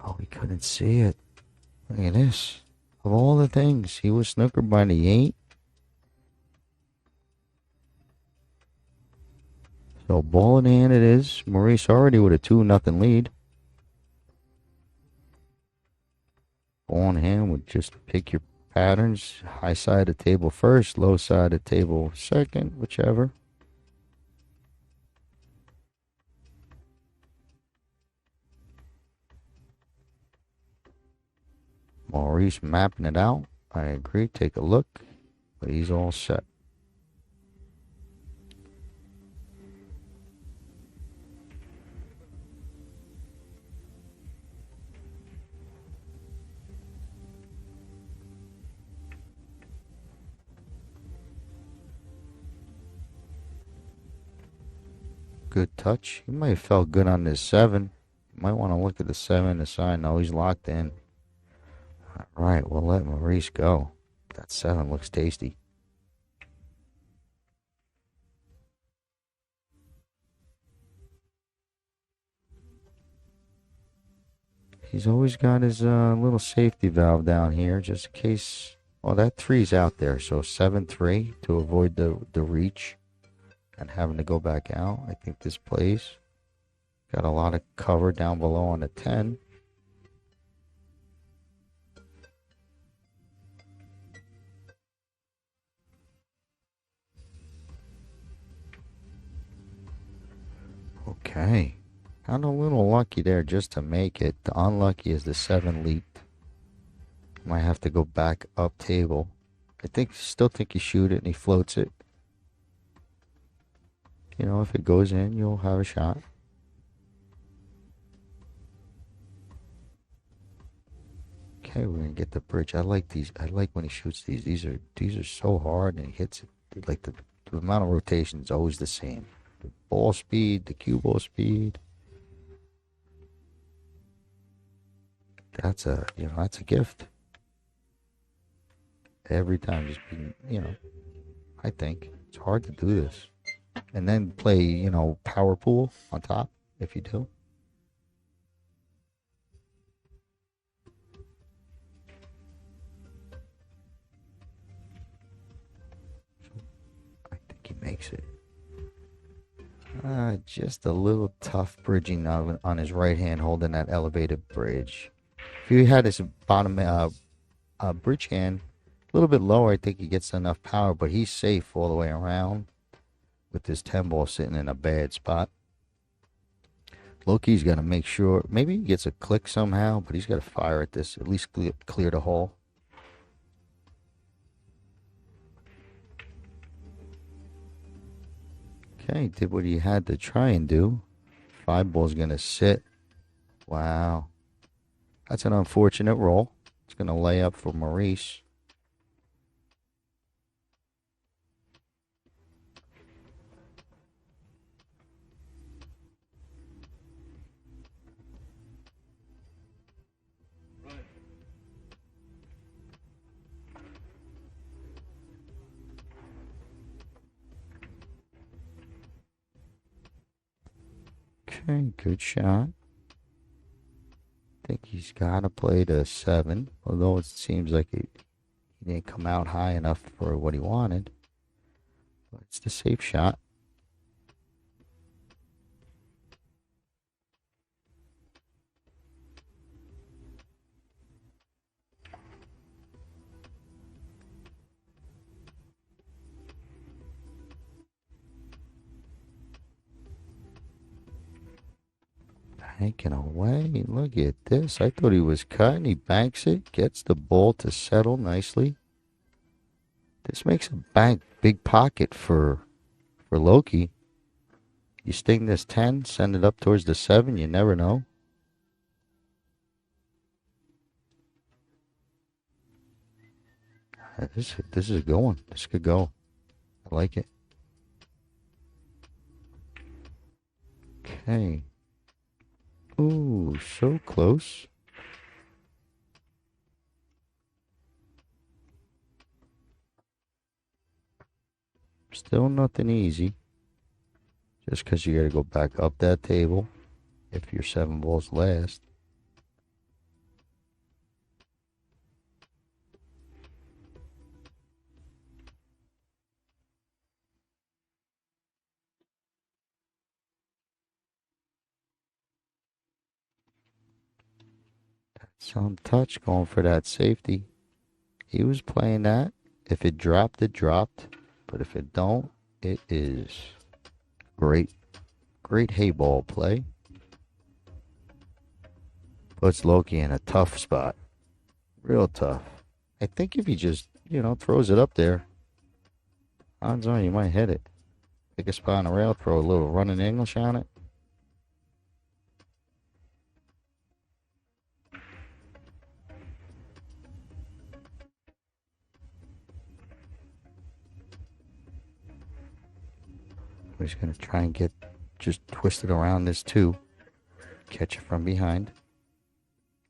Oh, he couldn't see it. Look at this. Of all the things, he was snookered by the 8. So ball in hand it is. Maurice already with a 2-0 lead. Ball in hand would just pick your patterns. High side of table first, low side of table second, whichever. Maurice mapping it out. I agree. Take a look. But he's all set. Good touch. He might have felt good on this 7. Might want to look at the 7 the side. No, he's locked in. All right, we'll let Maurice go. That 7 looks tasty. He's always got his little safety valve down here just in case. Oh, that 3's out there. So 7-3 to avoid the reach and having to go back out. I think this plays. Got a lot of cover down below on the 10. Okay. Got a little lucky there just to make it. The unlucky is the 7 leaped. Might have to go back up table. Still think you shoot it and he floats it. If it goes in, you'll have a shot. Okay, we're gonna get the bridge. I like these. I like when he shoots these. These are so hard and he hits it. Like the amount of rotation is always the same. The ball speed, the cue ball speed. That's a gift. Every time, just being, I think it's hard to do this, and then play, power pool on top if you do. I think he makes it. Just a little tough bridging on his right hand, holding that elevated bridge. If he had his bottom bridge hand a little bit lower, I think he gets enough power, but he's safe all the way around with this 10 ball sitting in a bad spot. Loki's got to make sure, maybe he gets a click somehow, but he's got to fire at this, at least clear the hole. Okay, did what he had to try and do. Five ball's going to sit. Wow. That's an unfortunate roll. It's going to lay up for Maurice. Okay, good shot. I think he's got to play to 7, although it seems like he didn't come out high enough for what he wanted. But it's the safe shot. Banking away. Look at this. I thought he was cutting. He banks it, gets the ball to settle nicely. This makes a big pocket for Loki. You sting this 10, send it up towards the 7. You never know. This is a good one. This could go. I like it. Okay. Ooh, so close. Still nothing easy. Just because you got to go back up that table if your 7 balls last. Some touch going for that safety. He was playing that. If it dropped, it dropped. But if it don't, it is great. Great Heyball play. Puts Loki in a tough spot. Real tough. I think if he just, throws it up there, odds are you might hit it. Pick a spot on the rail, throw a little running English on it. We're just going to try and just twist it around this 2. Catch it from behind.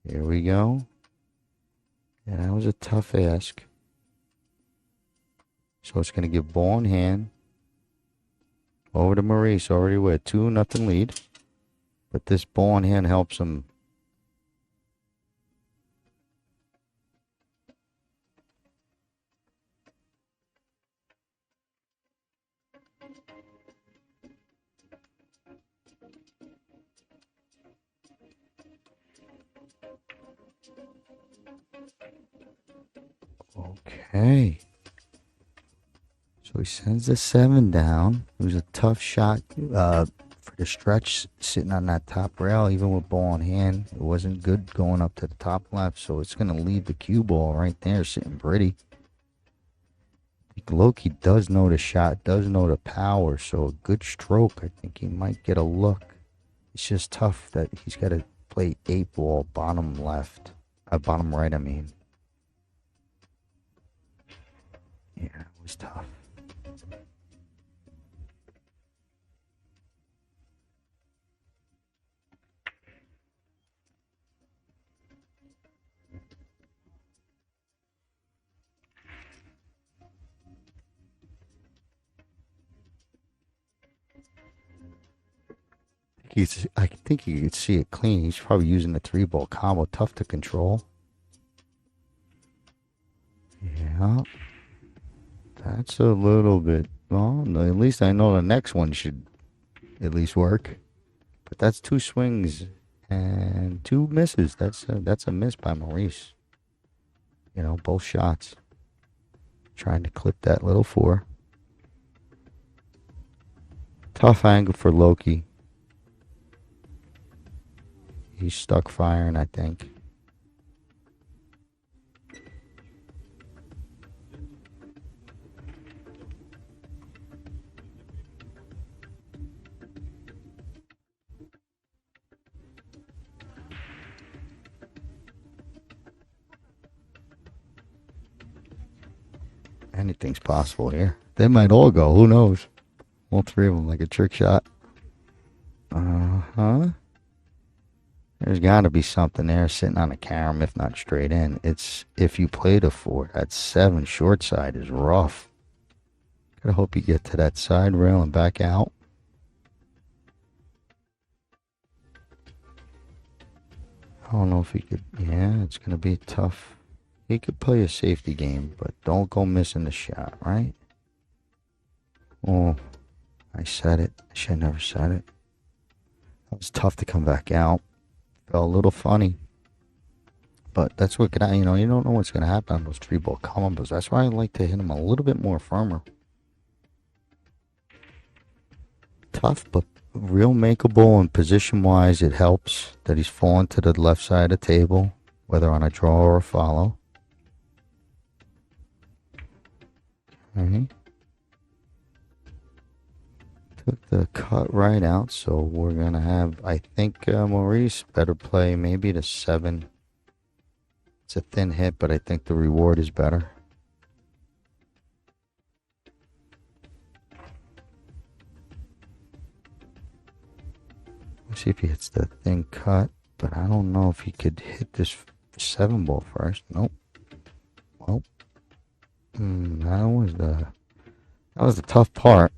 Here we go. Yeah, that was a tough ask. So it's going to give ball in hand over to Maurice, already with a 2-0 lead. But this ball in hand helps him. Okay. So he sends the 7 down. It was a tough shot for the stretch sitting on that top rail, even with ball in hand. It wasn't good going up to the top left, so it's going to leave the cue ball right there sitting pretty. Loki does know the shot, does know the power, so a good stroke. I think he might get a look. It's just tough that he's got to play 8 ball bottom left. Bottom right, I mean. Yeah, it was tough. I think you could see it clean. He's probably using the 3-ball combo. Tough to control. Yeah. That's a little bit. Well, no, at least I know the next one should at least work. But that's 2 swings and 2 misses. That's a miss by Maurice. Both shots. Trying to clip that little 4. Tough angle for Loki. He's stuck firing, I think. Anything's possible here. They might all go. Who knows? All three of them like a trick shot. Uh-huh. There's got to be something there sitting on the carom, if not straight in. It's if you played a 4. That 7 short side is rough. Gotta hope you get to that side rail and back out. I don't know if he could. Yeah, it's gonna be tough. He could play a safety game, but don't go missing the shot, right? Oh, I said it. I should have never said it. That was tough to come back out. Felt a little funny. But that's what could happen. You know, you don't know what's going to happen on those 3-ball combos. That's why I like to hit him a little bit more firmer. Tough, but real makeable, and position-wise, it helps that he's falling to the left side of the table, whether on a draw or a follow. Okay. Took the cut right out, so we're going to have, I think, Maurice better play maybe the 7. It's a thin hit, but I think the reward is better. Let's see if he hits the thin cut, but I don't know if he could hit this 7-ball first. Nope. Well, that was the tough part.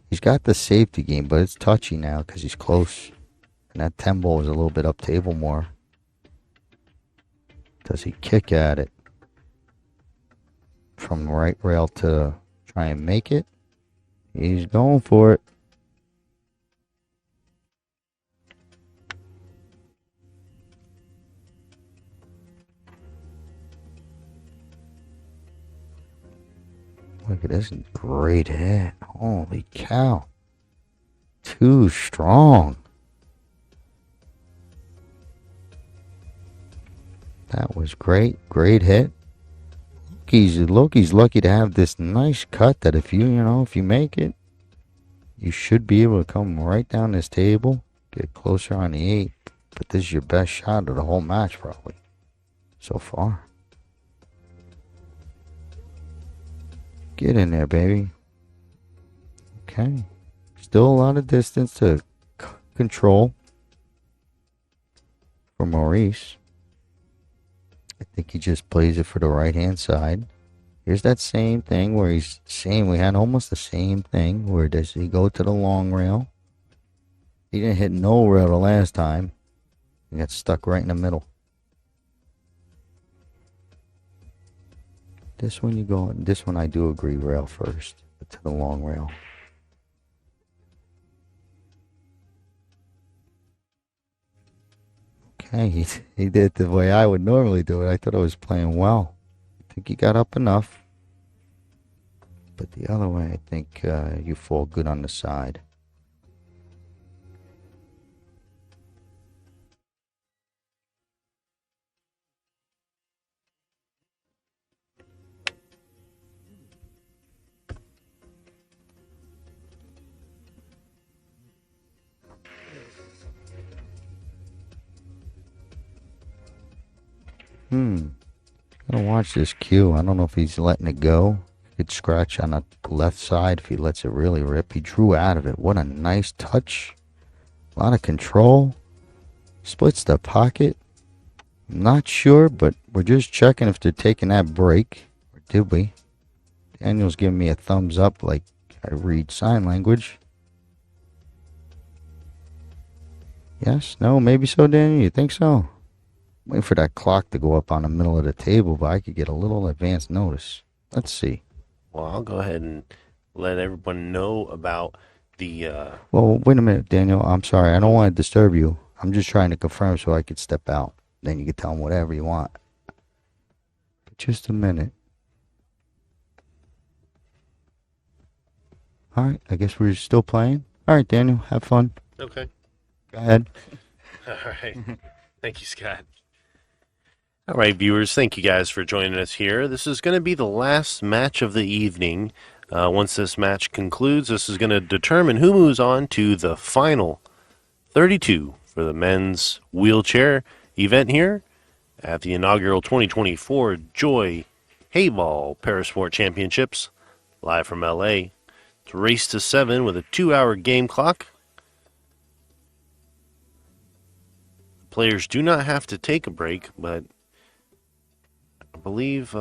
He's got the safety game, but it's touchy now because he's close. And that 10-ball is a little bit up table more. Does he kick at it from the right rail to try and make it? He's going for it. Look at this great hit. Holy cow. Too strong. That was great. Great hit. Loki's lucky to have this nice cut that if you make it, you should be able to come right down this table, get closer on the 8. But this is your best shot of the whole match, probably, so far. Get in there, baby. Okay. Still a lot of distance to control for Maurice. I think he just plays it for the right-hand side. Here's that same thing where he's saying we had almost the same thing. Where does he go to the long rail? He didn't hit no rail the last time. He got stuck right in the middle. This one I do agree rail first, but to the long rail. Okay, he did it the way I would normally do it. I thought I was playing well. I think he got up enough. But the other way, I think you fall good on the side. Gotta watch this cue. I don't know if he's letting it go. He could scratch on the left side if he lets it really rip. He drew out of it. What a nice touch. A lot of control. Splits the pocket. I'm not sure, but we're just checking if they're taking that break. Or did we? Daniel's giving me a thumbs up like I read sign language. Yes? No? Maybe so, Daniel? You think so? Waiting for that clock to go up on the middle of the table, but I could get a little advance notice. Let's see. Well, I'll go ahead and let everyone know about the... Well, wait a minute, Daniel. I'm sorry. I don't want to disturb you. I'm just trying to confirm so I could step out. Then you can tell him whatever you want. Just a minute. All right. I guess we're still playing. All right, Daniel. Have fun. Okay. Go ahead. All right. Thank you, Scott. All right, viewers, thank you guys for joining us here. This is going to be the last match of the evening. Once this match concludes, this is going to determine who moves on to the final 32 for the men's wheelchair event here at the inaugural 2024 Joy Heyball Parasport Championships, live from LA. It's race to 7 with a 2-hour game clock. Players do not have to take a break, but I believe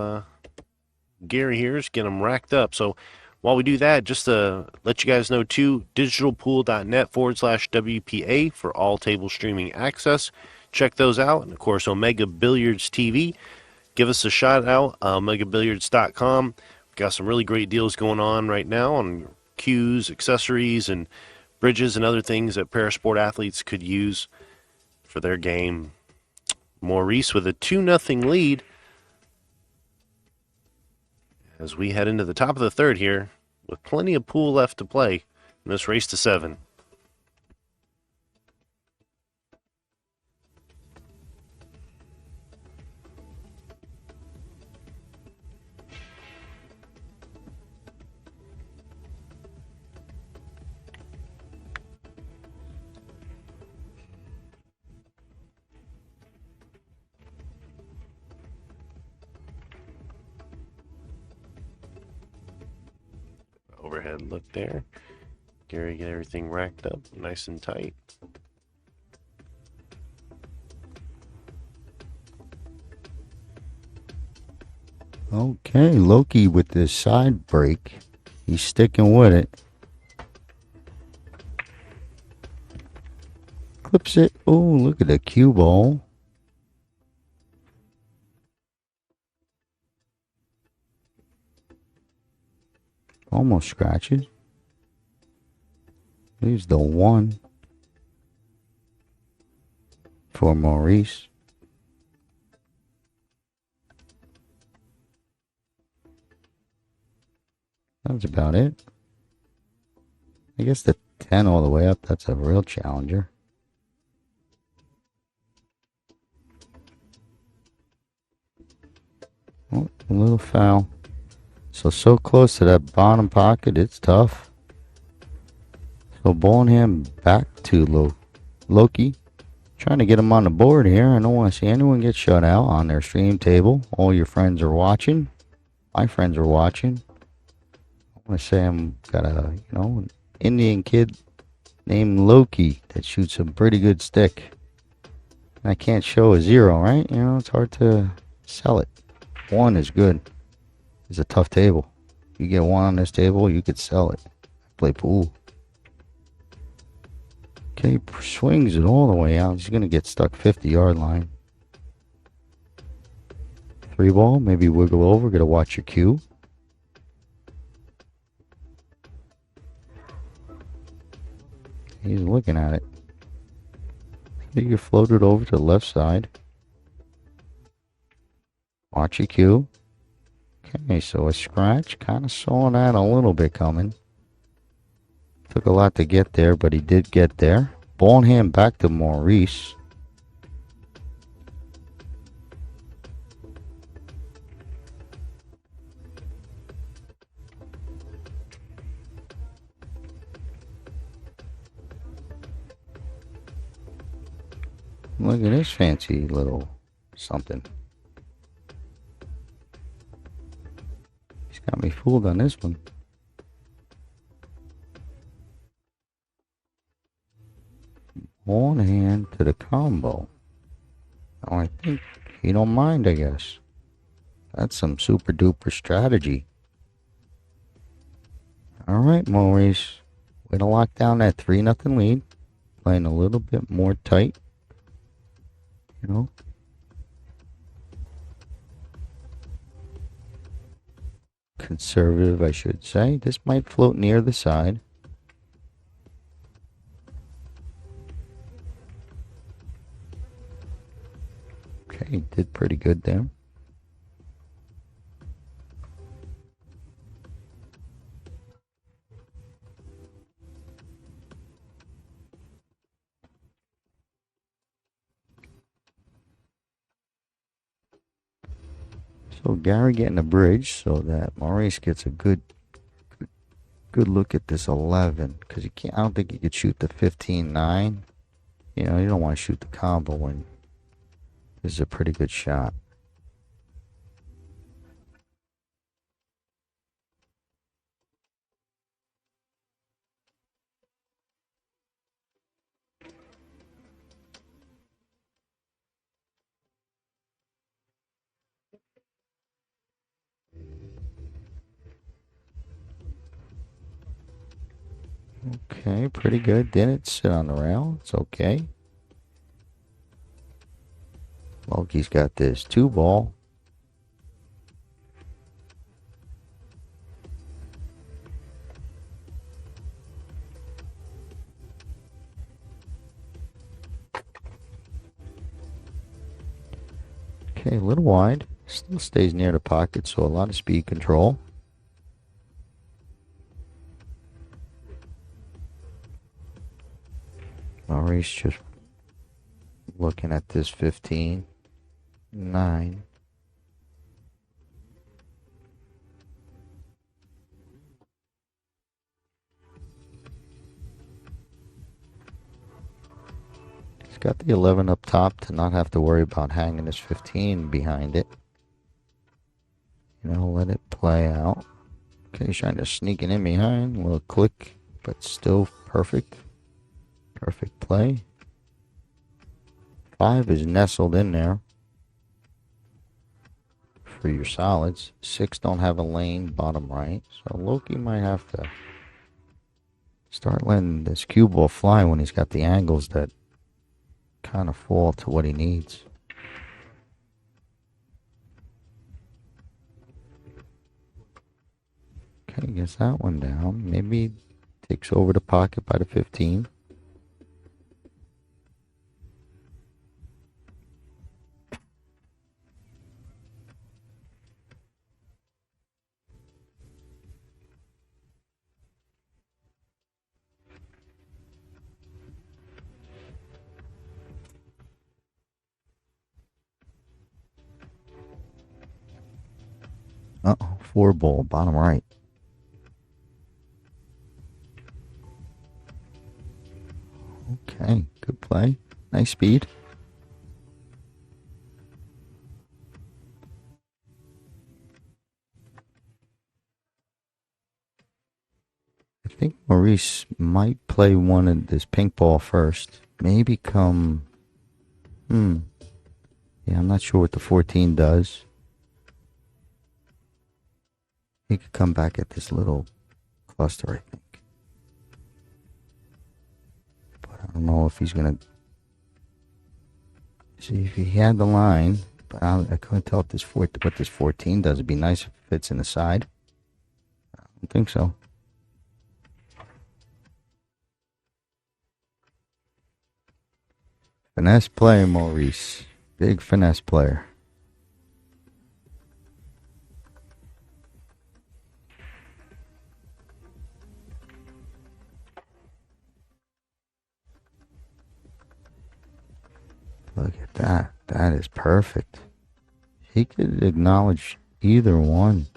Gary here is getting them racked up. So while we do that, just to let you guys know too, digitalpool.net/WPA for all table streaming access. Check those out. And of course, Omega Billiards TV. Give us a shout out, omegabilliards.com. We've got some really great deals going on right now on cues, accessories, and bridges and other things that parasport athletes could use for their game. Maurice with a 2-0 lead as we head into the top of the third here with plenty of pool left to play in this race to 7. Overhead look there. Gary get everything racked up nice and tight. Okay, Loki with this side break. He's sticking with it. Clips it. Oh, look at the cue ball. Almost scratches. Leaves the 1 for Maurice. That's about it. I guess the 10 all the way up, that's a real challenger. Oh, a little foul. So close to that bottom pocket, it's tough. So balling him back to Loki. Trying to get him on the board here. I don't want to see anyone get shut out on their stream table. All your friends are watching. My friends are watching. I want to say I'm got a, an Indian kid named Loki that shoots a pretty good stick. I can't show a 0, right? It's hard to sell it. 1 is good. It's a tough table. You get 1 on this table, you could sell it. Play pool. Okay, swings it all the way out. He's going to get stuck 50-yard line. 3 ball, maybe wiggle over. Got to watch your cue. He's looking at it. You float it over to the left side. Watch your cue. Okay, so a scratch. Kind of saw that a little bit coming. Took a lot to get there, but he did get there. Ball hand back to Maurice. Look at this fancy little something. He's got me fooled on this one. One hand to the combo. Oh, I think he don't mind, I guess. That's some super duper strategy. Alright, Maurice. Way to lock down that 3-0 lead. Playing a little bit more tight. Conservative, I should say. This might float near the side. Okay, did pretty good there. So Gary getting a bridge so that Maurice gets a good look at this 11, because you can't. I don't think you could shoot the 15-9. You don't want to shoot the combo when this is a pretty good shot. Okay, pretty good. Didn't sit on the rail. It's okay. Loki's got this 2-ball. Okay, a little wide. Still stays near the pocket, so a lot of speed control. Maurice just looking at this 15, 9. He's got the 11 up top to not have to worry about hanging his 15 behind it. You know, let it play out. Okay, he's trying to sneak it in behind. A little click, but still perfect. Perfect play. 5 is nestled in there for your solids. 6 don't have a lane, bottom right. So Loki might have to start letting this cue ball fly when he's got the angles that kind of fall to what he needs. Okay, gets that one down. Maybe takes over the pocket by the 15. Uh-oh, 4-ball, bottom right. Okay, good play. Nice speed. I think Maurice might play one of this pink ball first. Maybe come... Yeah, I'm not sure what the 14 does. He could come back at this little cluster, I think. But I don't know if he's going to... See, if he had the line, but I couldn't tell if what this 14 does. It'd be nice if it fits in the side. I don't think so. Finesse player, Maurice. Big finesse player. Look at that. That is perfect. He could acknowledge either one.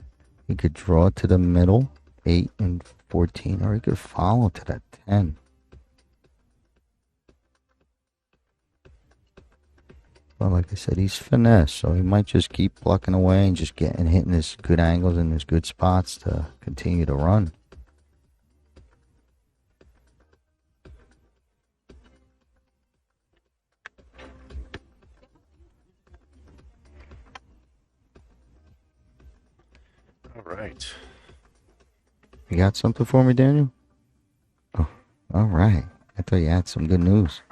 He could draw to the middle, 8 and 14, or he could follow to that 10. But like I said, he's finesse, so he might just keep plucking away and just hitting his good angles and his good spots to continue to run. All right. You got something for me, Daniel? Oh, all right. I thought you had some good news.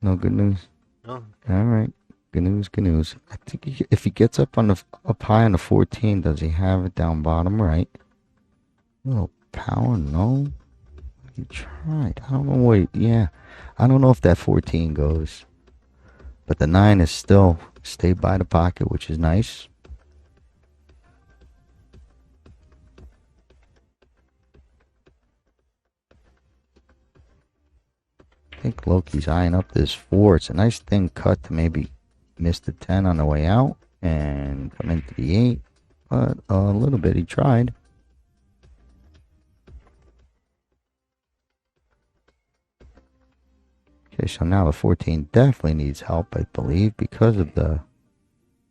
No good news? No. All right. Good news, good news. I think if he gets up high on the 14, does he have it down bottom right? A little power, no. He tried. I don't know what. Yeah, I don't know if that 14 goes, but the 9 is still stayed by the pocket, which is nice. I think Loki's eyeing up this 4. It's a nice thin cut to maybe miss the 10 on the way out and come into the 8, but a little bit he tried. Okay, so now the 14 definitely needs help, I believe, because of the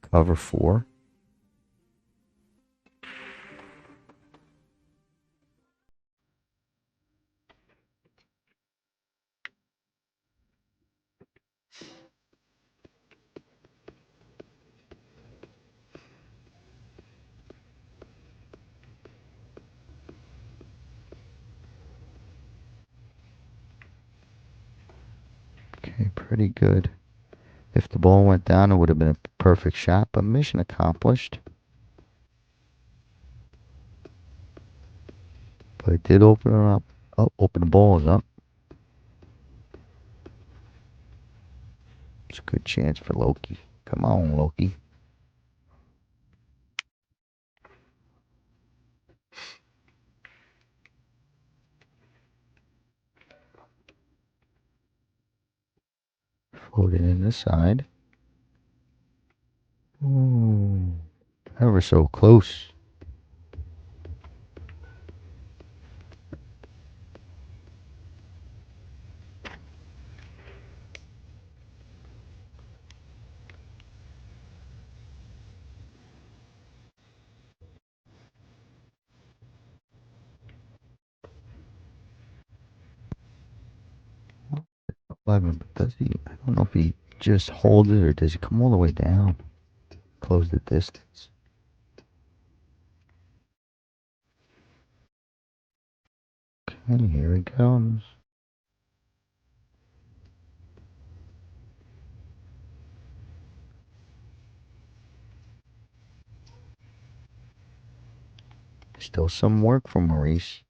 cover 4. pretty good. If the ball went down, it would have been a perfect shot, but mission accomplished. But it did open it up. Oh, open the balls up. It's a good chance for Loki. Come on, Loki. Float it in the side. Ooh, ever so close. But does he? I don't know if he just holds it or does he come all the way down? Close the distance. Okay, here he comes. Still some work for Maurice.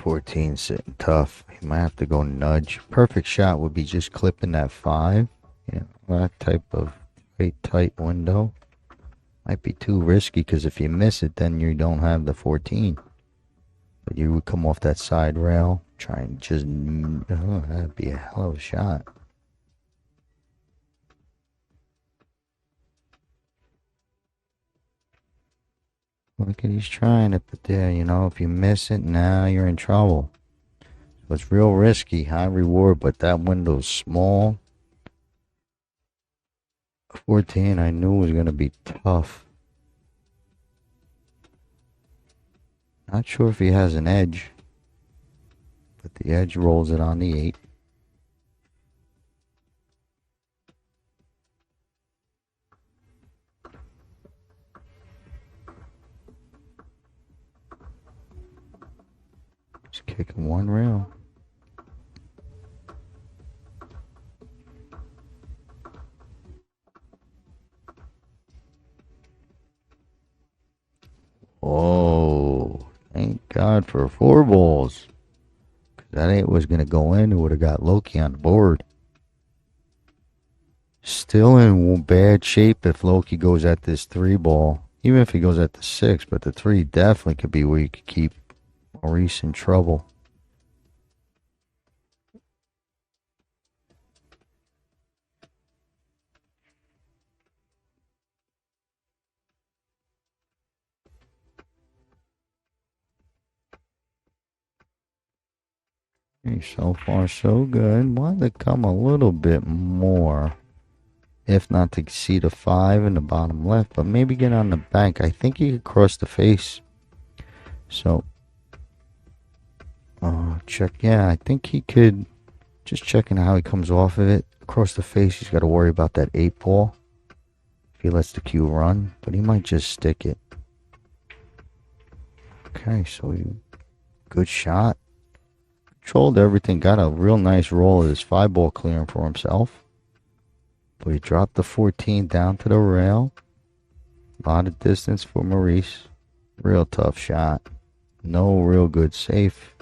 $14 sitting tough. He might have to go nudge. Perfect shot would be just clipping that 5. You know, that type of very tight window. Might be too risky because if you miss it, then you don't have the 14. But you would come off that side rail. Try and just... Oh, that'd be a hell of a shot. Look at he's trying it, but there, you know, if you miss it, now you're in trouble. So it's real risky, high reward, but that window's small. 14, I knew was going to be tough. Not sure if he has an edge, but the edge rolls it on the 8. Just kicking one rail. Oh, thank God for 4 balls. That 8 was going to go in. It would have got Loki on the board. Still in bad shape if Loki goes at this 3 ball. Even if he goes at the 6, but the 3 definitely could be where you could keep Maurice in trouble. Okay, so far so good. Wanted to come a little bit more. If not to see the 5 in the bottom left, but maybe get on the bank. I think he could cross the face. So, check. Yeah, I think he could. Just checking how he comes off of it. Across the face, he's got to worry about that 8 ball. If he lets the cue run, but he might just stick it. Okay, so good shot. Controlled everything. Got a real nice roll of this 5 ball clearing for himself. But he dropped the 14 down to the rail. A lot of distance for Maurice. Real tough shot. No real good safe.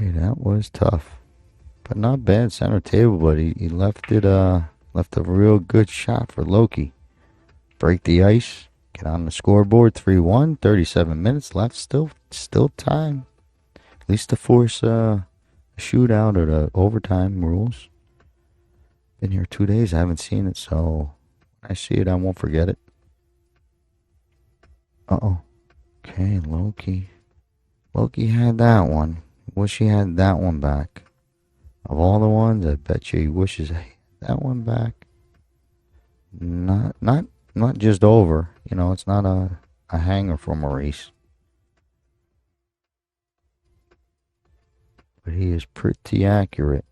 Okay, that was tough. But not bad center table, but he left it left a real good shot for Loki. Break the ice, get on the scoreboard, 3-1, 37 minutes left, still time. At least to force a shootout or the overtime rules. Been here 2 days, I haven't seen it, so when I see it, I won't forget it. Uh-oh. Okay, Loki. Loki had that one. Wish he had that one back. Of all the ones, I bet you he wishes he had that one back. Not just over. You know, it's not a hanger for Maurice. But he is pretty accurate.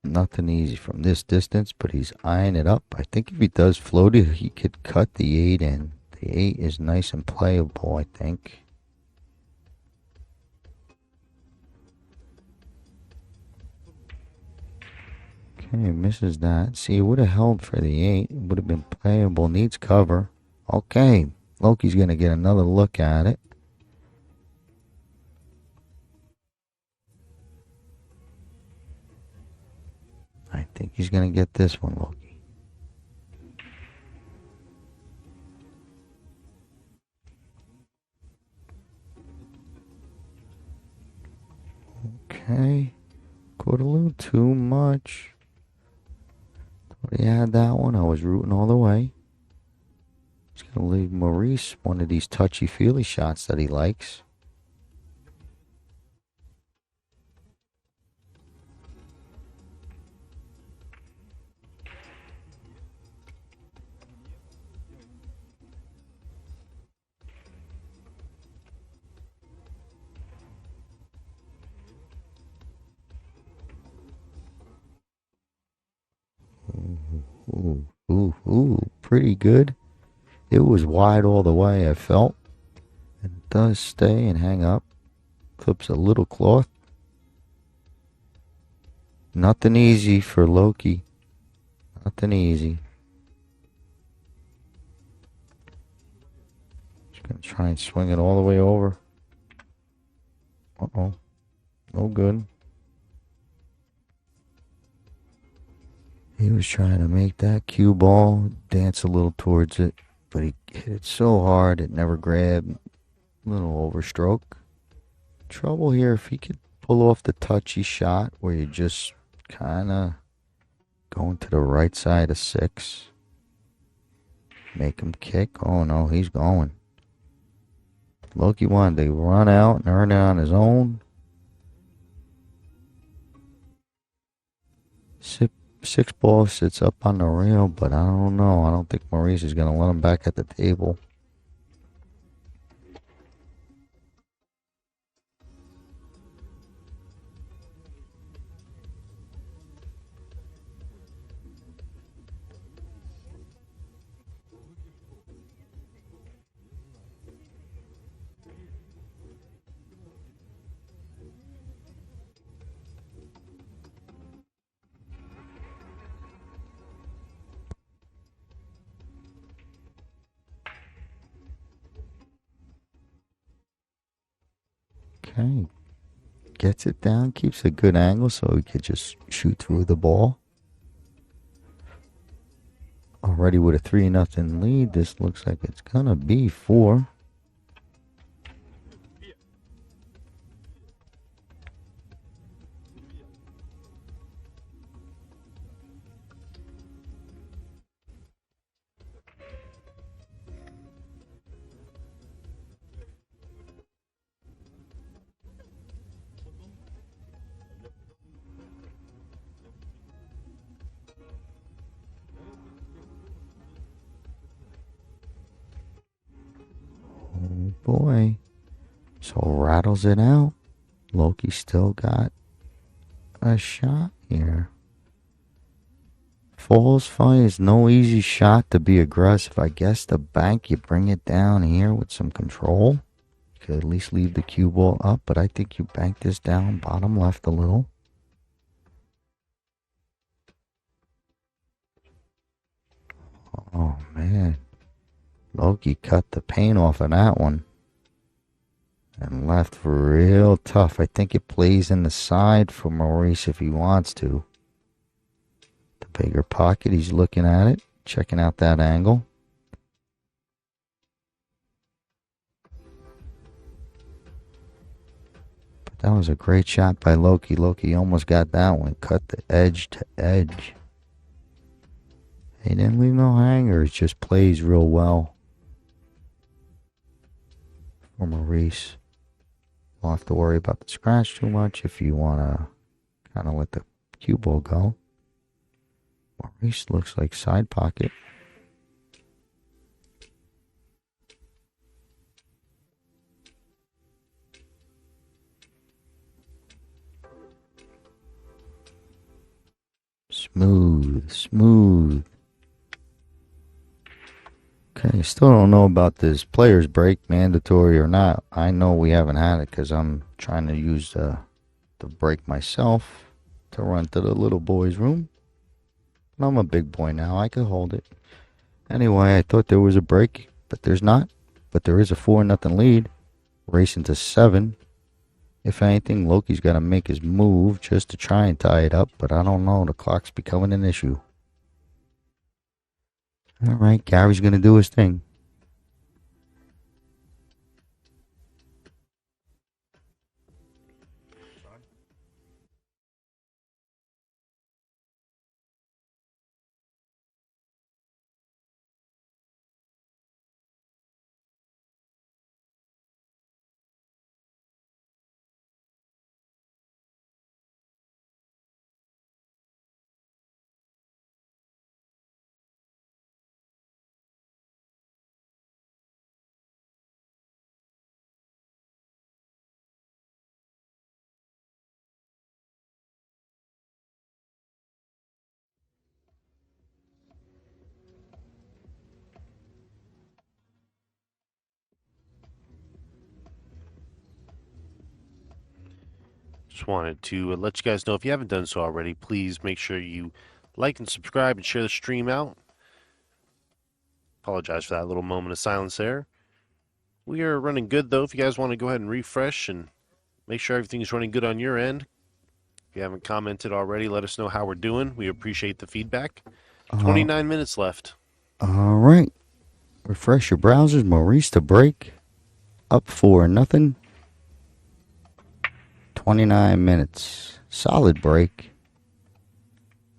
Nothing easy from this distance, but he's eyeing it up. I think if he does float it, he could cut the 8 in. The 8 is nice and playable, I think. Okay, misses that. See, it would have held for the 8. It would have been playable. Needs cover. Okay, Loki's going to get another look at it. I think he's going to get this one, Loki. Okay. Caught a little too much. Thought he had that one. I was rooting all the way. He's going to leave Maurice one of these touchy-feely shots that he likes. Ooh, pretty good. It was wide all the way, I felt. And it does stay and hang up. Clips a little cloth. Nothing easy for Loki. Nothing easy. Just gonna try and swing it all the way over. Uh-oh. No good. He was trying to make that cue ball dance a little towards it, but he hit it so hard it never grabbed. Little overstroke. Trouble here if he could pull off the touchy shot where you just kind of going to the right side of 6. Make him kick. Oh no, he's going. Loki wanted to run out and earn it on his own. 6 ball sits up on the rail, but I don't know. I don't think Maurice is going to let him back at the table. Okay. Gets it down, keeps a good angle so he could just shoot through the ball. Already with a 3-0 lead, this looks like it's gonna be 4. Oh boy. So rattles it out. Loki still got a shot here. Falls fine is no easy shot to be aggressive. I guess the bank, you bring it down here with some control. You could at least leave the cue ball up, but I think you bank this down bottom left a little. Oh man. Loki cut the paint off of that one. And left real tough. I think it plays in the side for Maurice if he wants to. The bigger pocket, he's looking at it, checking out that angle. That was a great shot by Loki. Loki almost got that one. Cut the edge to edge. He didn't leave no hangers. Just plays real well for Maurice. Don't have to worry about the scratch too much if you want to kind of let the cue ball go. Maurice looks like side pocket. Smooth, smooth. Okay, still don't know about this player's break, mandatory or not. I know we haven't had it because I'm trying to use the break myself to run to the little boy's room. But I'm a big boy now. I can hold it. Anyway, I thought there was a break, but there's not. But there is a 4-0 lead, racing to 7. If anything, Loki's got to make his move just to try and tie it up, but I don't know. The clock's becoming an issue. All right, Gary's going to do his thing. Just wanted to let you guys know, if you haven't done so already, please make sure you like and subscribe and share the stream out. Apologize for that little moment of silence there. We are running good, though. If you guys want to go ahead and refresh and make sure everything's running good on your end. If you haven't commented already, let us know how we're doing. We appreciate the feedback. 29 minutes left. All right. Refresh your browsers. Maurice to break. Up 4-0. 29 minutes. Solid break.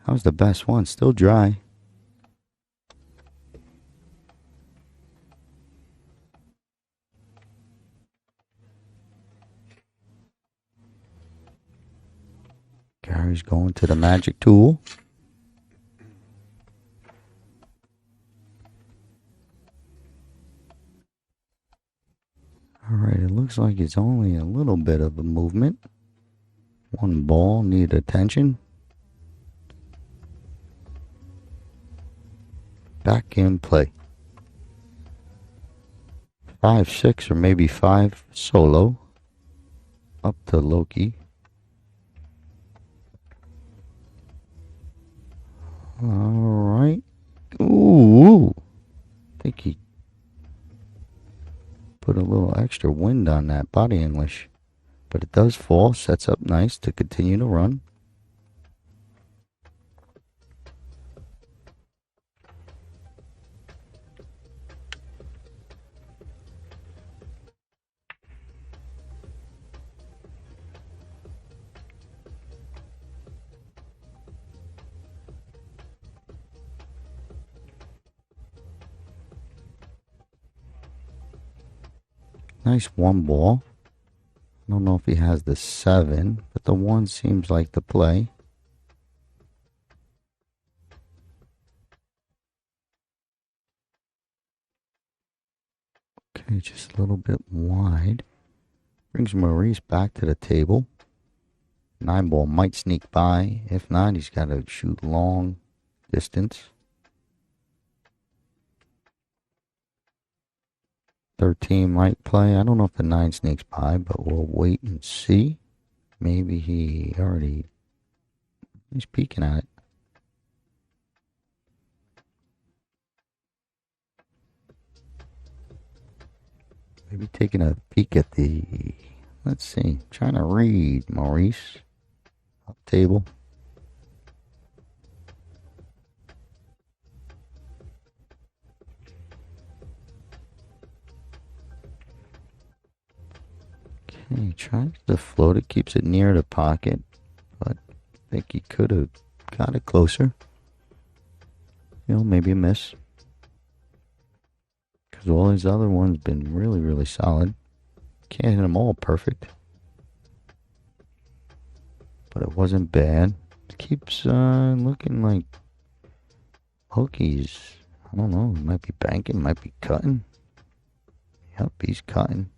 That was the best one. Still dry. Gary's going to the magic tool. All right, it looks like it's only a little bit of a movement. One ball need attention. Back in play. 5-6 or maybe 5 solo. Up to Loki. All right. Ooh. I think he put a little extra wind on that body English. But it does fall. Sets up nice to continue to run. Nice one ball. I don't know if he has the 7, but the 1 seems like the play. Okay, just a little bit wide. Brings Maurice back to the table. 9 ball might sneak by. If not, he's got to shoot long distance. 13 might play. I don't know if the 9 sneaks by, but we'll wait and see. Maybe he's peeking at it. Maybe taking a peek at the, let's see, trying to read Maurice. Up table. Okay, he tries to float it, keeps it near the pocket, but I think he could have got it closer. Maybe a miss. Because all his other ones been really, really solid. Can't hit them all perfect. But it wasn't bad. It keeps looking like Hokies. I don't know. He might be banking, might be cutting. Yep, he's cutting.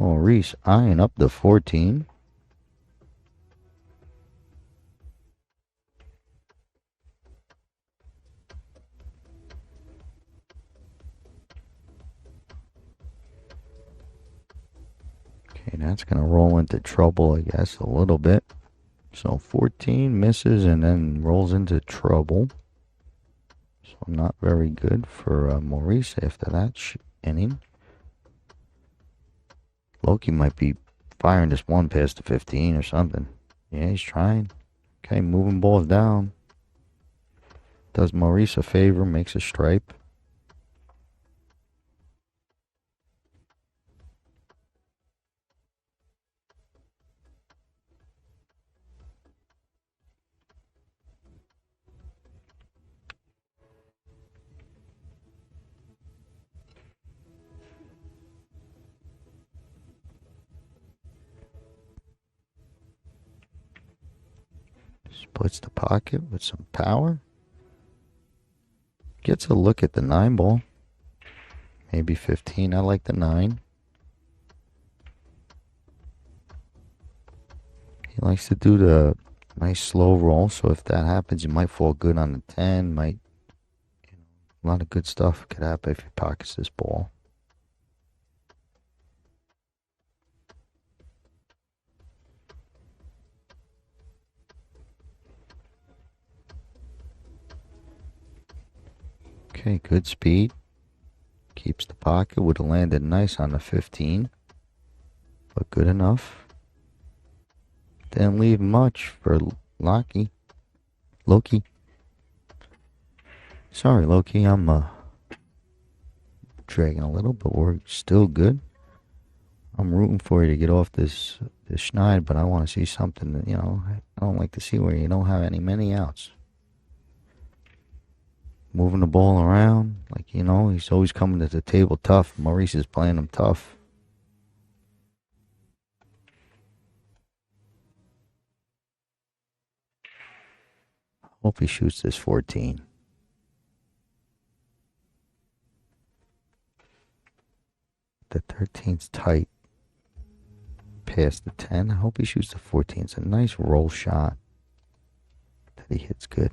Maurice eyeing up the 14. Okay, that's going to roll into trouble, I guess, a little bit. So 14 misses and then rolls into trouble. So not very good for Maurice after that inning. Loki might be firing this one past the 15 or something. Yeah, he's trying. Okay, moving balls down. Does Maurice a favor, makes a stripe. Splits the pocket with some power. Gets a look at the 9 ball. Maybe 15. I like the 9. He likes to do the nice slow roll, so if that happens, you might fall good on the 10. A lot of good stuff could happen if he pockets this ball. Okay, good speed. Keeps the pocket. Would have landed nice on the 15. But good enough. Didn't leave much for Loki. Sorry, Loki. I'm dragging a little, but we're still good. I'm rooting for you to get off this schneid, but I want to see something that, I don't like to see where you don't have many outs. Moving the ball around, he's always coming to the table tough. Maurice is playing him tough. Hope he shoots this 14. The 13's tight. Past the 10. I hope he shoots the 14. It's a nice roll shot that he hits good.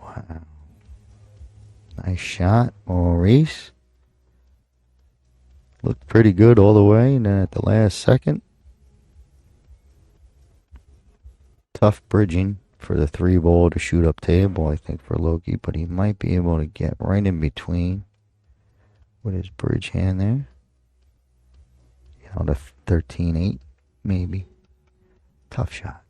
Wow. Nice shot, Maurice. Looked pretty good all the way, and then at the last second, tough bridging for the 3 ball to shoot up table, I think, for Loki, but he might be able to get right in between with his bridge hand there. The 13-8, maybe. Tough shot.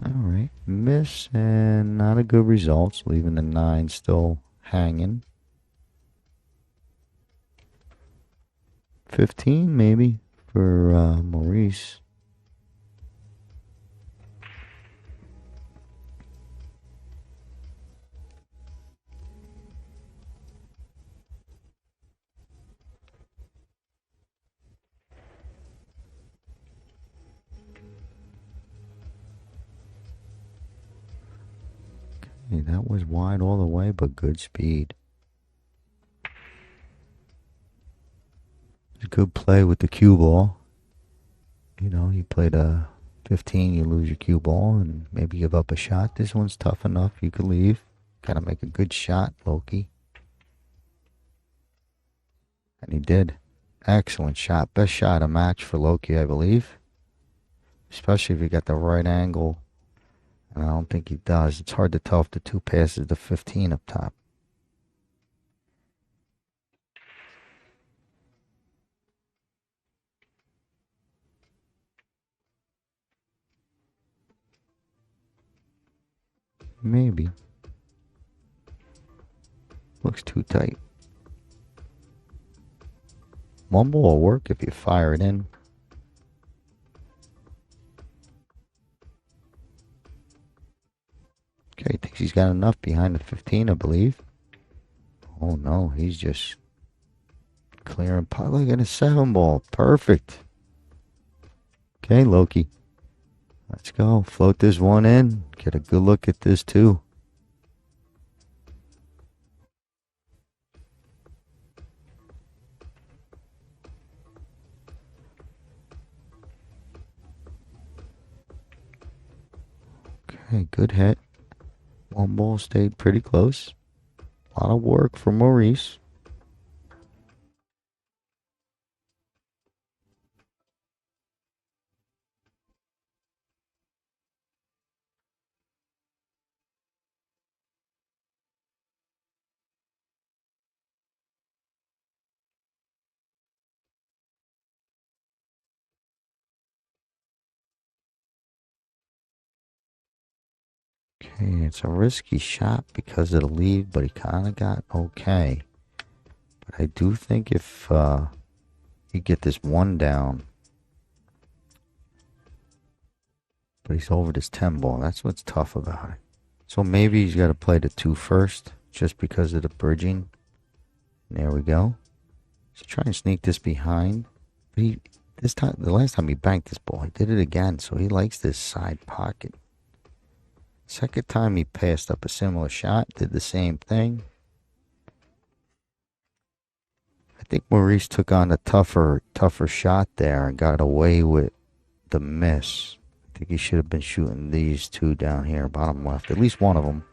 Alright, miss and not a good result, leaving the 9 still hanging. 15 maybe for Maurice. Okay, that was wide all the way, but good speed. It's a good play with the cue ball. You played a 15, you lose your cue ball, and maybe give up a shot. This one's tough enough. You could leave. Gotta make a good shot, Loki. And he did. Excellent shot. Best shot of match for Loki, I believe. Especially if you got the right angle. And I don't think he does. It's hard to tell if the two passes the 15 up top. Maybe. Looks too tight. One ball will work if you fire it in. Okay, thinks he's got enough behind the 15, I believe. Oh no, he's just clearing pot. Look at a 7 ball. Perfect. Okay, Loki. Let's go. Float this one in. Get a good look at this too. Okay, good hit. One ball stayed pretty close. A lot of work for Maurice. Okay, it's a risky shot because of the lead, but he kind of got okay. But I do think if you get this one down, but he's over this 10 ball. That's what's tough about it. So maybe he's got to play the 2 first, just because of the bridging. There we go. So try and sneak this behind. But the last time he banked this ball, he did it again. So he likes this side pocket. Second time he passed up a similar shot, did the same thing. I think Maurice took on a tougher shot there and got away with the miss. I think he should have been shooting these two down here, bottom left. At least one of them.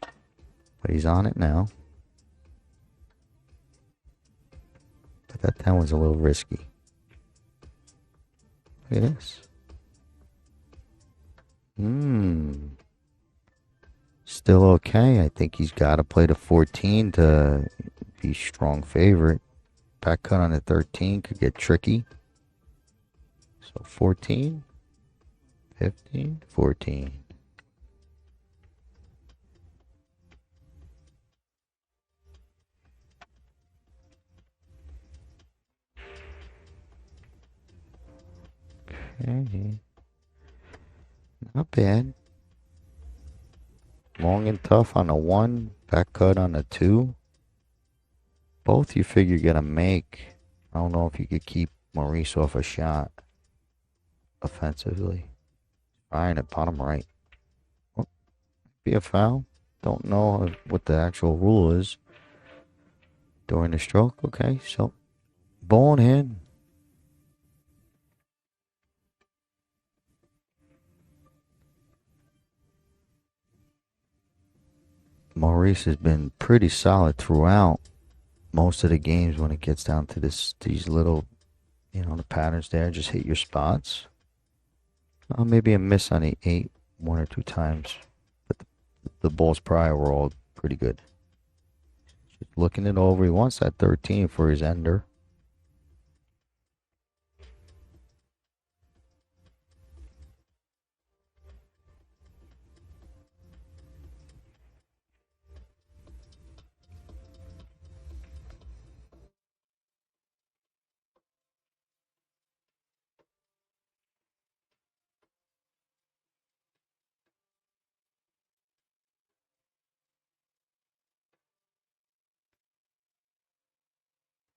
But he's on it now. But that 10 was a little risky. Look at this. Still okay. I think he's got to play the 14 to be strong favorite. Back cut on the 13 could get tricky. So 14, 15, 14. Okay. Not bad. Long and tough on a 1, back cut on a 2. Both you figure you're going to make. I don't know if you could keep Maurice off a shot offensively. Firing at bottom right. Oh, be a foul. Don't know what the actual rule is during the stroke. Okay, so ball in hand. Maurice has been pretty solid throughout most of the games when it gets down to these little, the patterns there. Just hit your spots. Maybe a miss on the 8 1 or 2 times. But the balls prior were all pretty good. Just looking it over. He wants that 13 for his ender.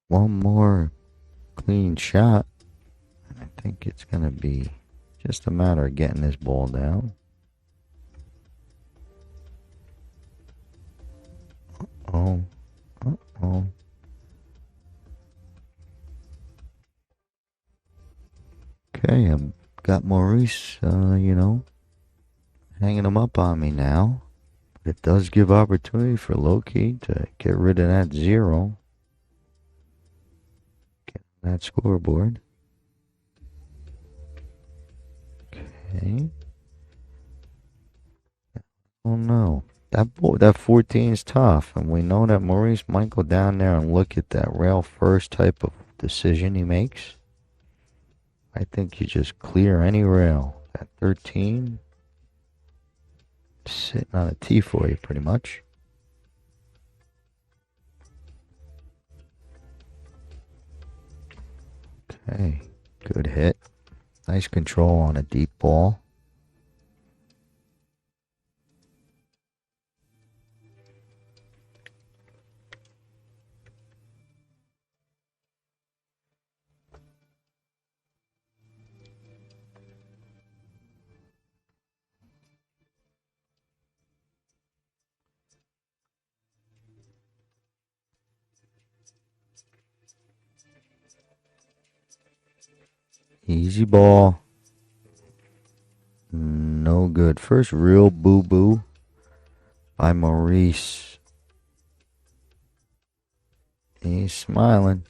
One more clean shot. And I think it's going to be just a matter of getting this ball down. Uh-oh. Uh-oh. Okay, I've got Maurice, hanging him up on me now. But it does give opportunity for Loki to get rid of that 0. that scoreboard. Okay. Oh no. That 14 is tough, and we know that Maurice might go down there and look at that rail first type of decision he makes. I think you just clear any rail. That 13 sitting on a tee for you pretty much. Okay, good hit. Nice control on a deep ball. Easy ball. No good. First real boo-boo by Maurice. He's smiling.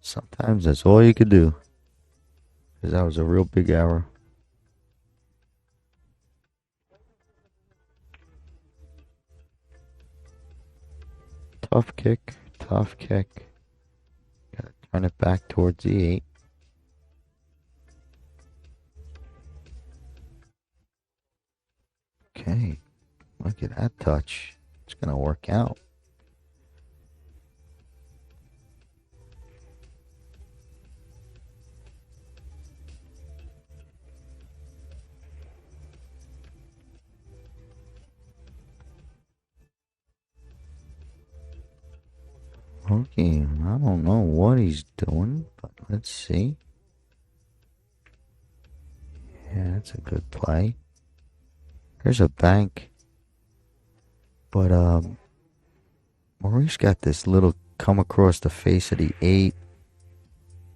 Sometimes that's all you could do. Because that was a real big error. Tough kick. Tough kick. Gotta turn it back towards the 8. Okay. Look at that touch. It's going to work out. Okay, I don't know what he's doing, but let's see. Yeah, that's a good play. There's a bank. But Maurice got this little come across the face of the 8.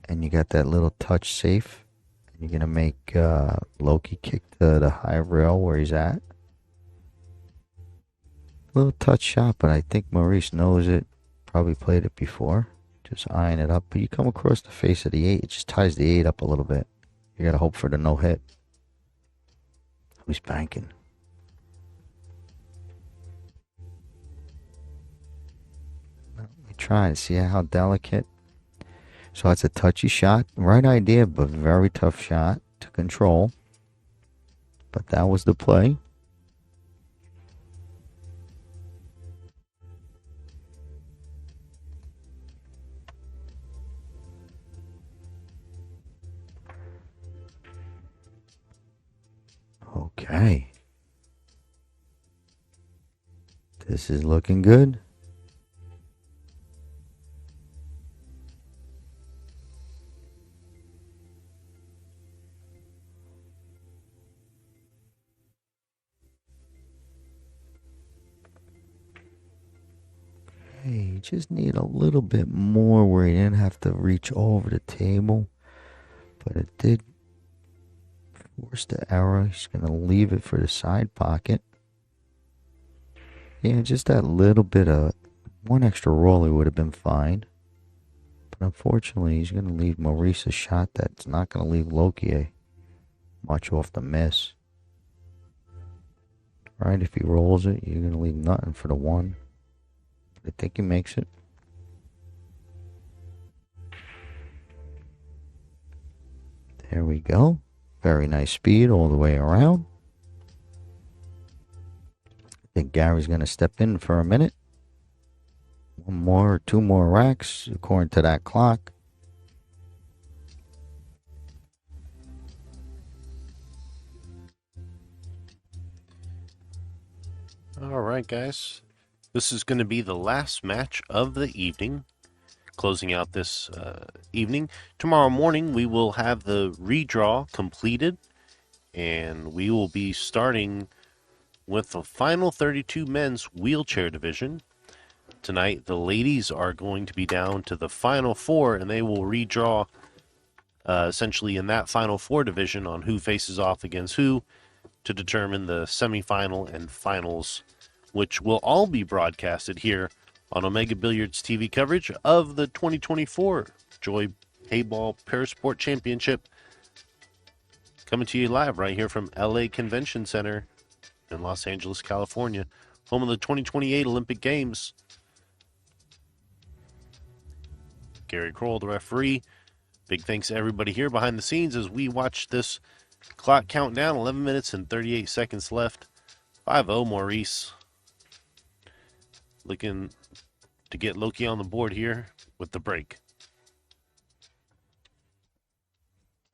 And you got that little touch safe. And you're going to make Loki kick to the high rail where he's at. Little touch shot, but I think Maurice knows it. Probably played it before. Just eyeing it up. But you come across the face of the 8. It just ties the 8 up a little bit. You got to hope for the no hit. Who's banking? Try to see how delicate. So it's a touchy shot. Right idea, but very tough shot to control. But that was the play. Okay. This is looking good. You just need a little bit more where you didn't have to reach over the table. But it did force the error. He's going to leave it for the side pocket. Yeah, just that little bit of one extra roller would have been fine. But unfortunately, he's going to leave Maurice a shot that's not going to leave Loki much off the miss. Right, if he rolls it, you're going to leave nothing for the 1. I think he makes it. There we go. Very nice speed all the way around. I think Gary's going to step in for a minute. 1 more or 2 more racks according to that clock. All right, guys. This is going to be the last match of the evening, closing out this evening. Tomorrow morning, we will have the redraw completed, and we will be starting with the final 32 men's wheelchair division. Tonight, the ladies are going to be down to the final 4, and they will redraw essentially in that final 4 division on who faces off against who to determine the semifinal and finals, which will all be broadcasted here on Omega Billiards TV coverage of the 2024 Heyball Parasport Championship. Coming to you live right here from LA Convention Center in Los Angeles, California, home of the 2028 Olympic Games. Gary Kroll, the referee. Big thanks to everybody here behind the scenes as we watch this clock count down. 11 minutes and 38 seconds left. 5-0 Maurice. Looking to get Loki on the board here with the break.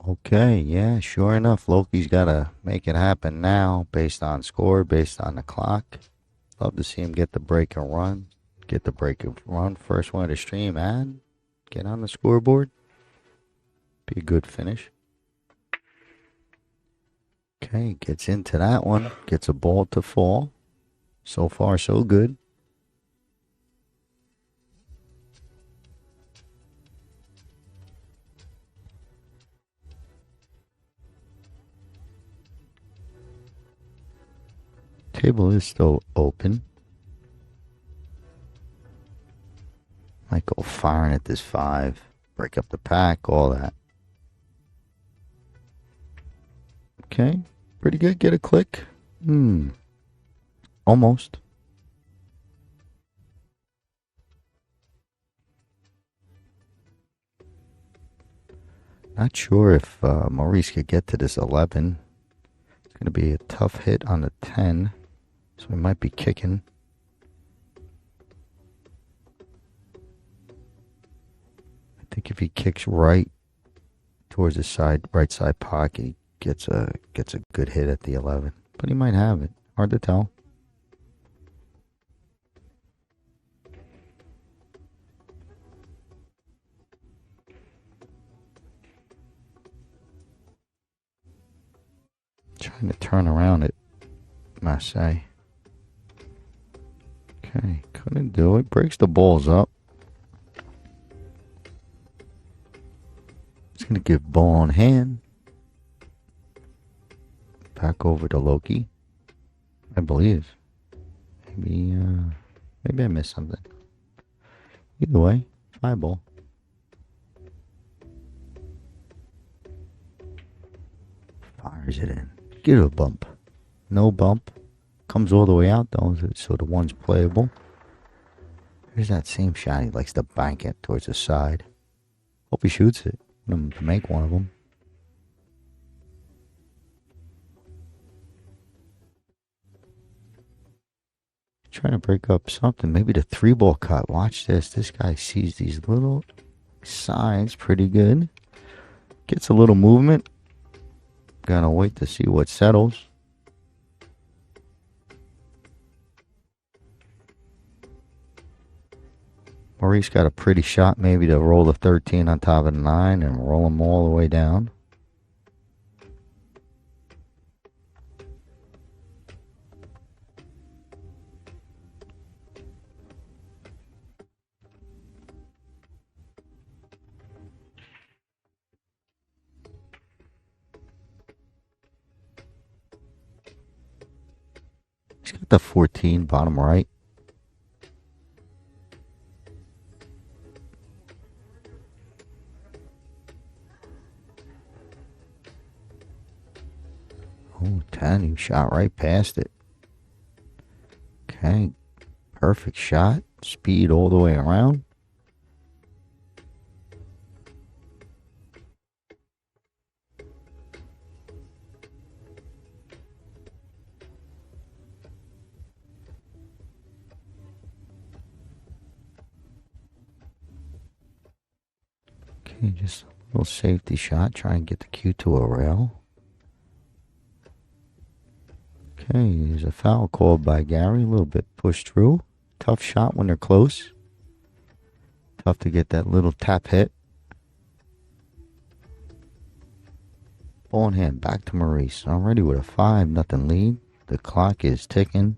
Okay, yeah, sure enough, Loki's got to make it happen now based on score, based on the clock. Love to see him get the break and run. Get the break and run. First one of the stream and get on the scoreboard. Be a good finish. Okay, gets into that one. Gets a ball to fall. So far, so good. Table is still open. Might go firing at this 5. Break up the pack, all that. Okay, pretty good. Get a click. Almost. Not sure if Maurice could get to this 11. It's going to be a tough hit on the 10. So we might be kicking. I think if he kicks right towards the right side pocket, he gets a good hit at the 11. But he might have it. Hard to tell. Trying to turn around it, Marseille. Okay, couldn't do it. Breaks the balls up. It's going to give ball on hand. Back over to Loki, I believe. Maybe I missed something. Either way, 5 ball. Fires it in. Get a bump. No bump. Comes all the way out though, so the one's playable. Here's that same shot. He likes to bank it towards the side. Hope he shoots it. Want him to make one of them. Trying to break up something. Maybe the 3-ball cut. Watch this. This guy sees these little sides pretty good. Gets a little movement. Gotta wait to see what settles. Maurice got a pretty shot maybe to roll the 13 on top of the 9 and roll them all the way down. He's got the 14 bottom right. Oh, 10. He shot right past it. Okay. Perfect shot. Speed all the way around. Okay, just a little safety shot. Try and get the cue to a rail. Okay, there's a foul called by Gary. A little bit pushed through. Tough shot when they're close. Tough to get that little tap hit. Ball in hand. Back to Maurice. Already with a 5-0 lead. The clock is ticking.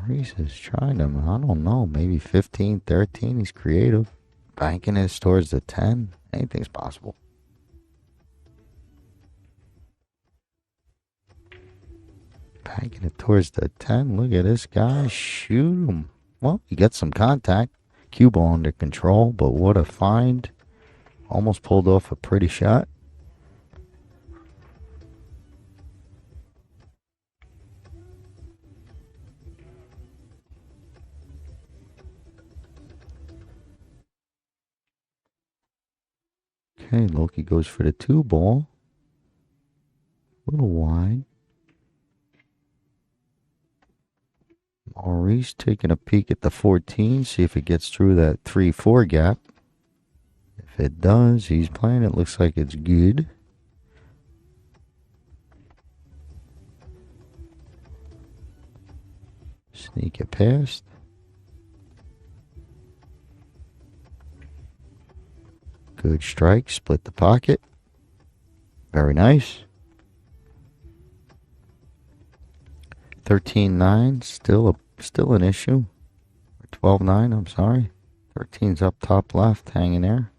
Maurice is trying him. I don't know. Maybe 15, 13. He's creative. Banking this towards the 10. Anything's possible. Banking it towards the 10. Look at this guy. Shoot him. Well, he gets some contact. Cue ball under control, but what a find. Almost pulled off a pretty shot. Okay, Loki goes for the 2 ball. A little wide. Maurice taking a peek at the 14, see if it gets through that 3-4 gap. If it does, he's playing. It looks like it's good. Sneak it past. Good strike, split the pocket. Very nice. 13-9, still an issue. 12-9, I'm sorry. 13's up top left, hanging there.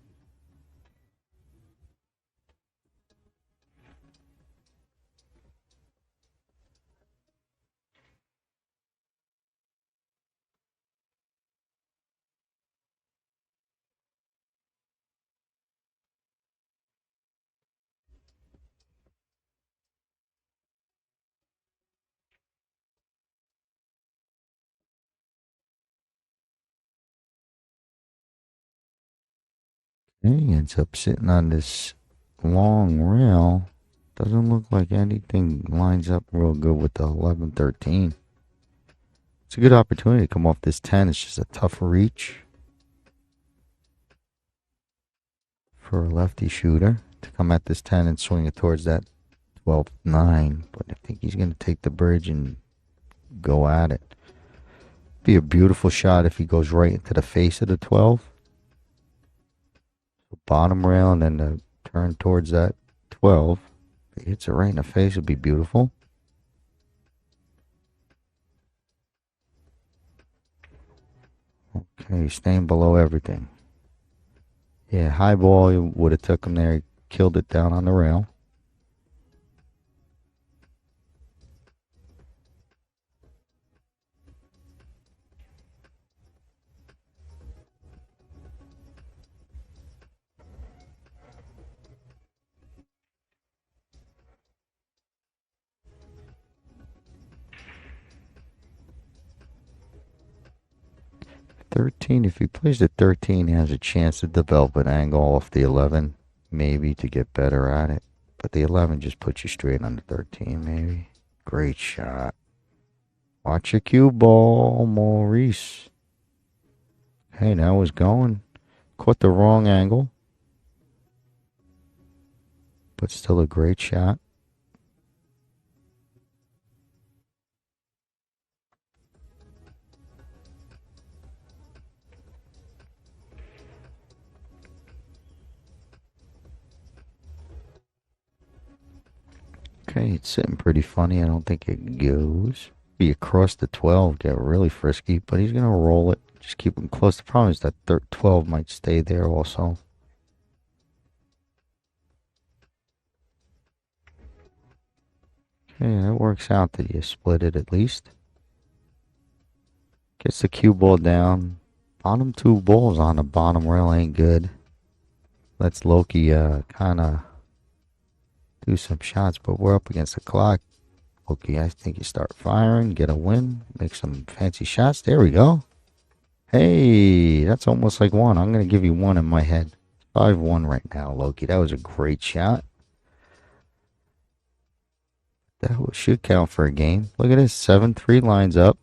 He ends up sitting on this long rail. Doesn't look like anything lines up real good with the 11-13. It's a good opportunity to come off this 10. It's just a tough reach for a lefty shooter to come at this 10 and swing it towards that 12-9. But I think he's going to take the bridge and go at it. Be a beautiful shot if he goes right into the face of the 12. Bottom rail and then the turn towards that 12. If he hits it right in the face, it'd be beautiful. Okay, staying below everything. Yeah, high ball, he would have took him there. He killed it down on the rail. If he plays the 13, he has a chance to develop an angle off the 11, maybe to get better at it. But the 11 just puts you straight on the 13, maybe. Great shot. Watch your cue ball, Maurice. Hey, that was going. Caught the wrong angle. But still a great shot. Okay, it's sitting pretty funny. I don't think it goes. Be across the 12, get really frisky, but he's going to roll it. Just keep him close. The problem is that 12 might stay there also. Okay, that works out that you split it at least. Gets the cue ball down. Bottom 2 balls on the bottom rail ain't good. Lets Loki kind of do some shots, but we're up against the clock. Loki, I think you start firing, get a win, make some fancy shots. There we go. Hey, that's almost like 1. I'm going to give you 1 in my head. 5-1 right now, Loki. That was a great shot. That should count for a game. Look at this. 7-3 lines up.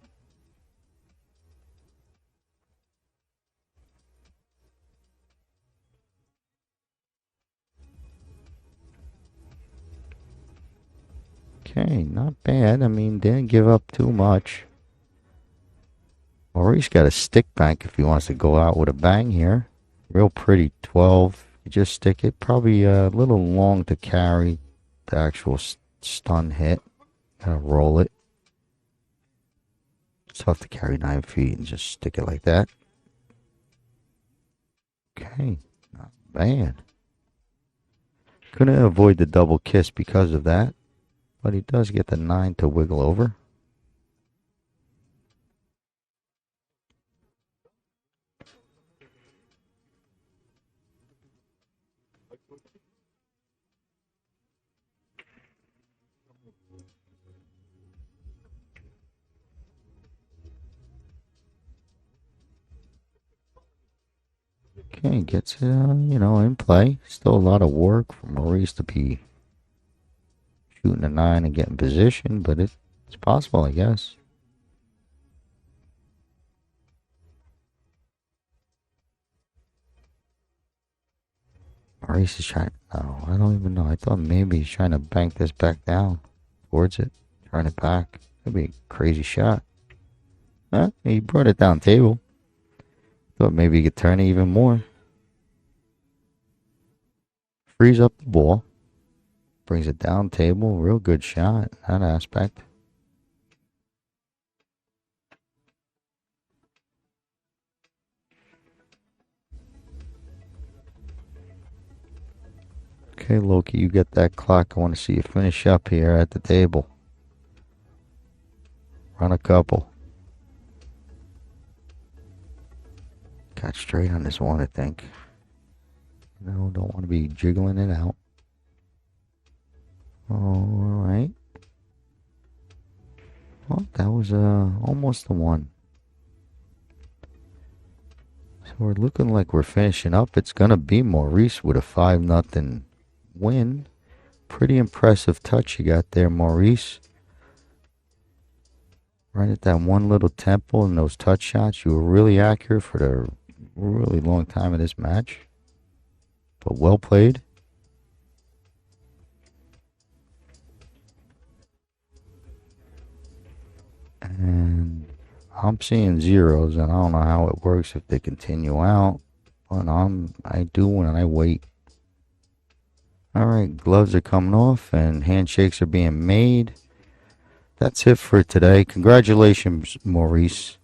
Okay, not bad. I mean, didn't give up too much. Maurice got a stick bank if he wants to go out with a bang here. Real pretty 12. You just stick it. Probably a little long to carry the actual stun hit. Gotta roll it. It's tough to carry 9 feet and just stick it like that. Okay, not bad. Couldn't avoid the double kiss because of that, but he does get the 9 to wiggle over. Okay, gets it, in play. Still a lot of work for Maurice to be shooting a 9 and getting position, but it's possible, I guess. Maurice is trying. No, I don't even know. I thought maybe he's trying to bank this back down towards it, turn it back. That'd be a crazy shot. Huh? He brought it down table. Thought maybe he could turn it even more. Frees up the ball. Brings it down table. Real good shot in that aspect. Okay, Loki, you get that clock. I want to see you finish up here at the table. Run a couple. Got straight on this one, I think. No, don't want to be jiggling it out. All right. Well, that was almost the one. So we're looking like we're finishing up. It's going to be Maurice with a 5-0 win. Pretty impressive touch you got there, Maurice. Right at that one little tempo and those touch shots. You were really accurate for the really long time of this match. But well played. And I'm seeing zeros, and I don't know how it works if they continue out. But I do when I wait. Alright, gloves are coming off and handshakes are being made. That's it for today. Congratulations, Maurice.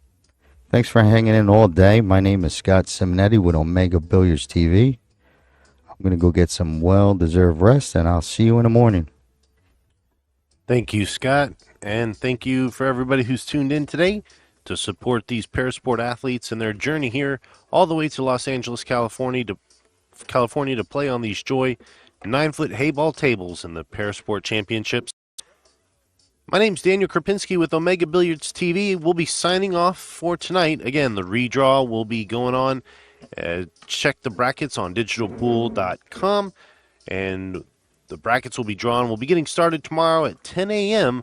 Thanks for hanging in all day. My name is Scott Simonetti with Omega Billiards TV. I'm going to go get some well-deserved rest, and I'll see you in the morning. Thank you, Scott, and thank you for everybody who's tuned in today to support these parasport athletes in their journey here all the way to Los Angeles, California to play on these Joy 9-foot Heyball tables in the Parasport Championships. My name's Daniel Krapinski with Omega Billiards TV. We'll be signing off for tonight. Again, the redraw will be going on. Check the brackets on digitalpool.com, and the brackets will be drawn. We'll be getting started tomorrow at 10 a.m.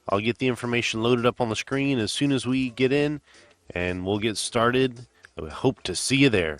I'll get the information loaded up on the screen as soon as we get in, and we'll get started. I hope to see you there.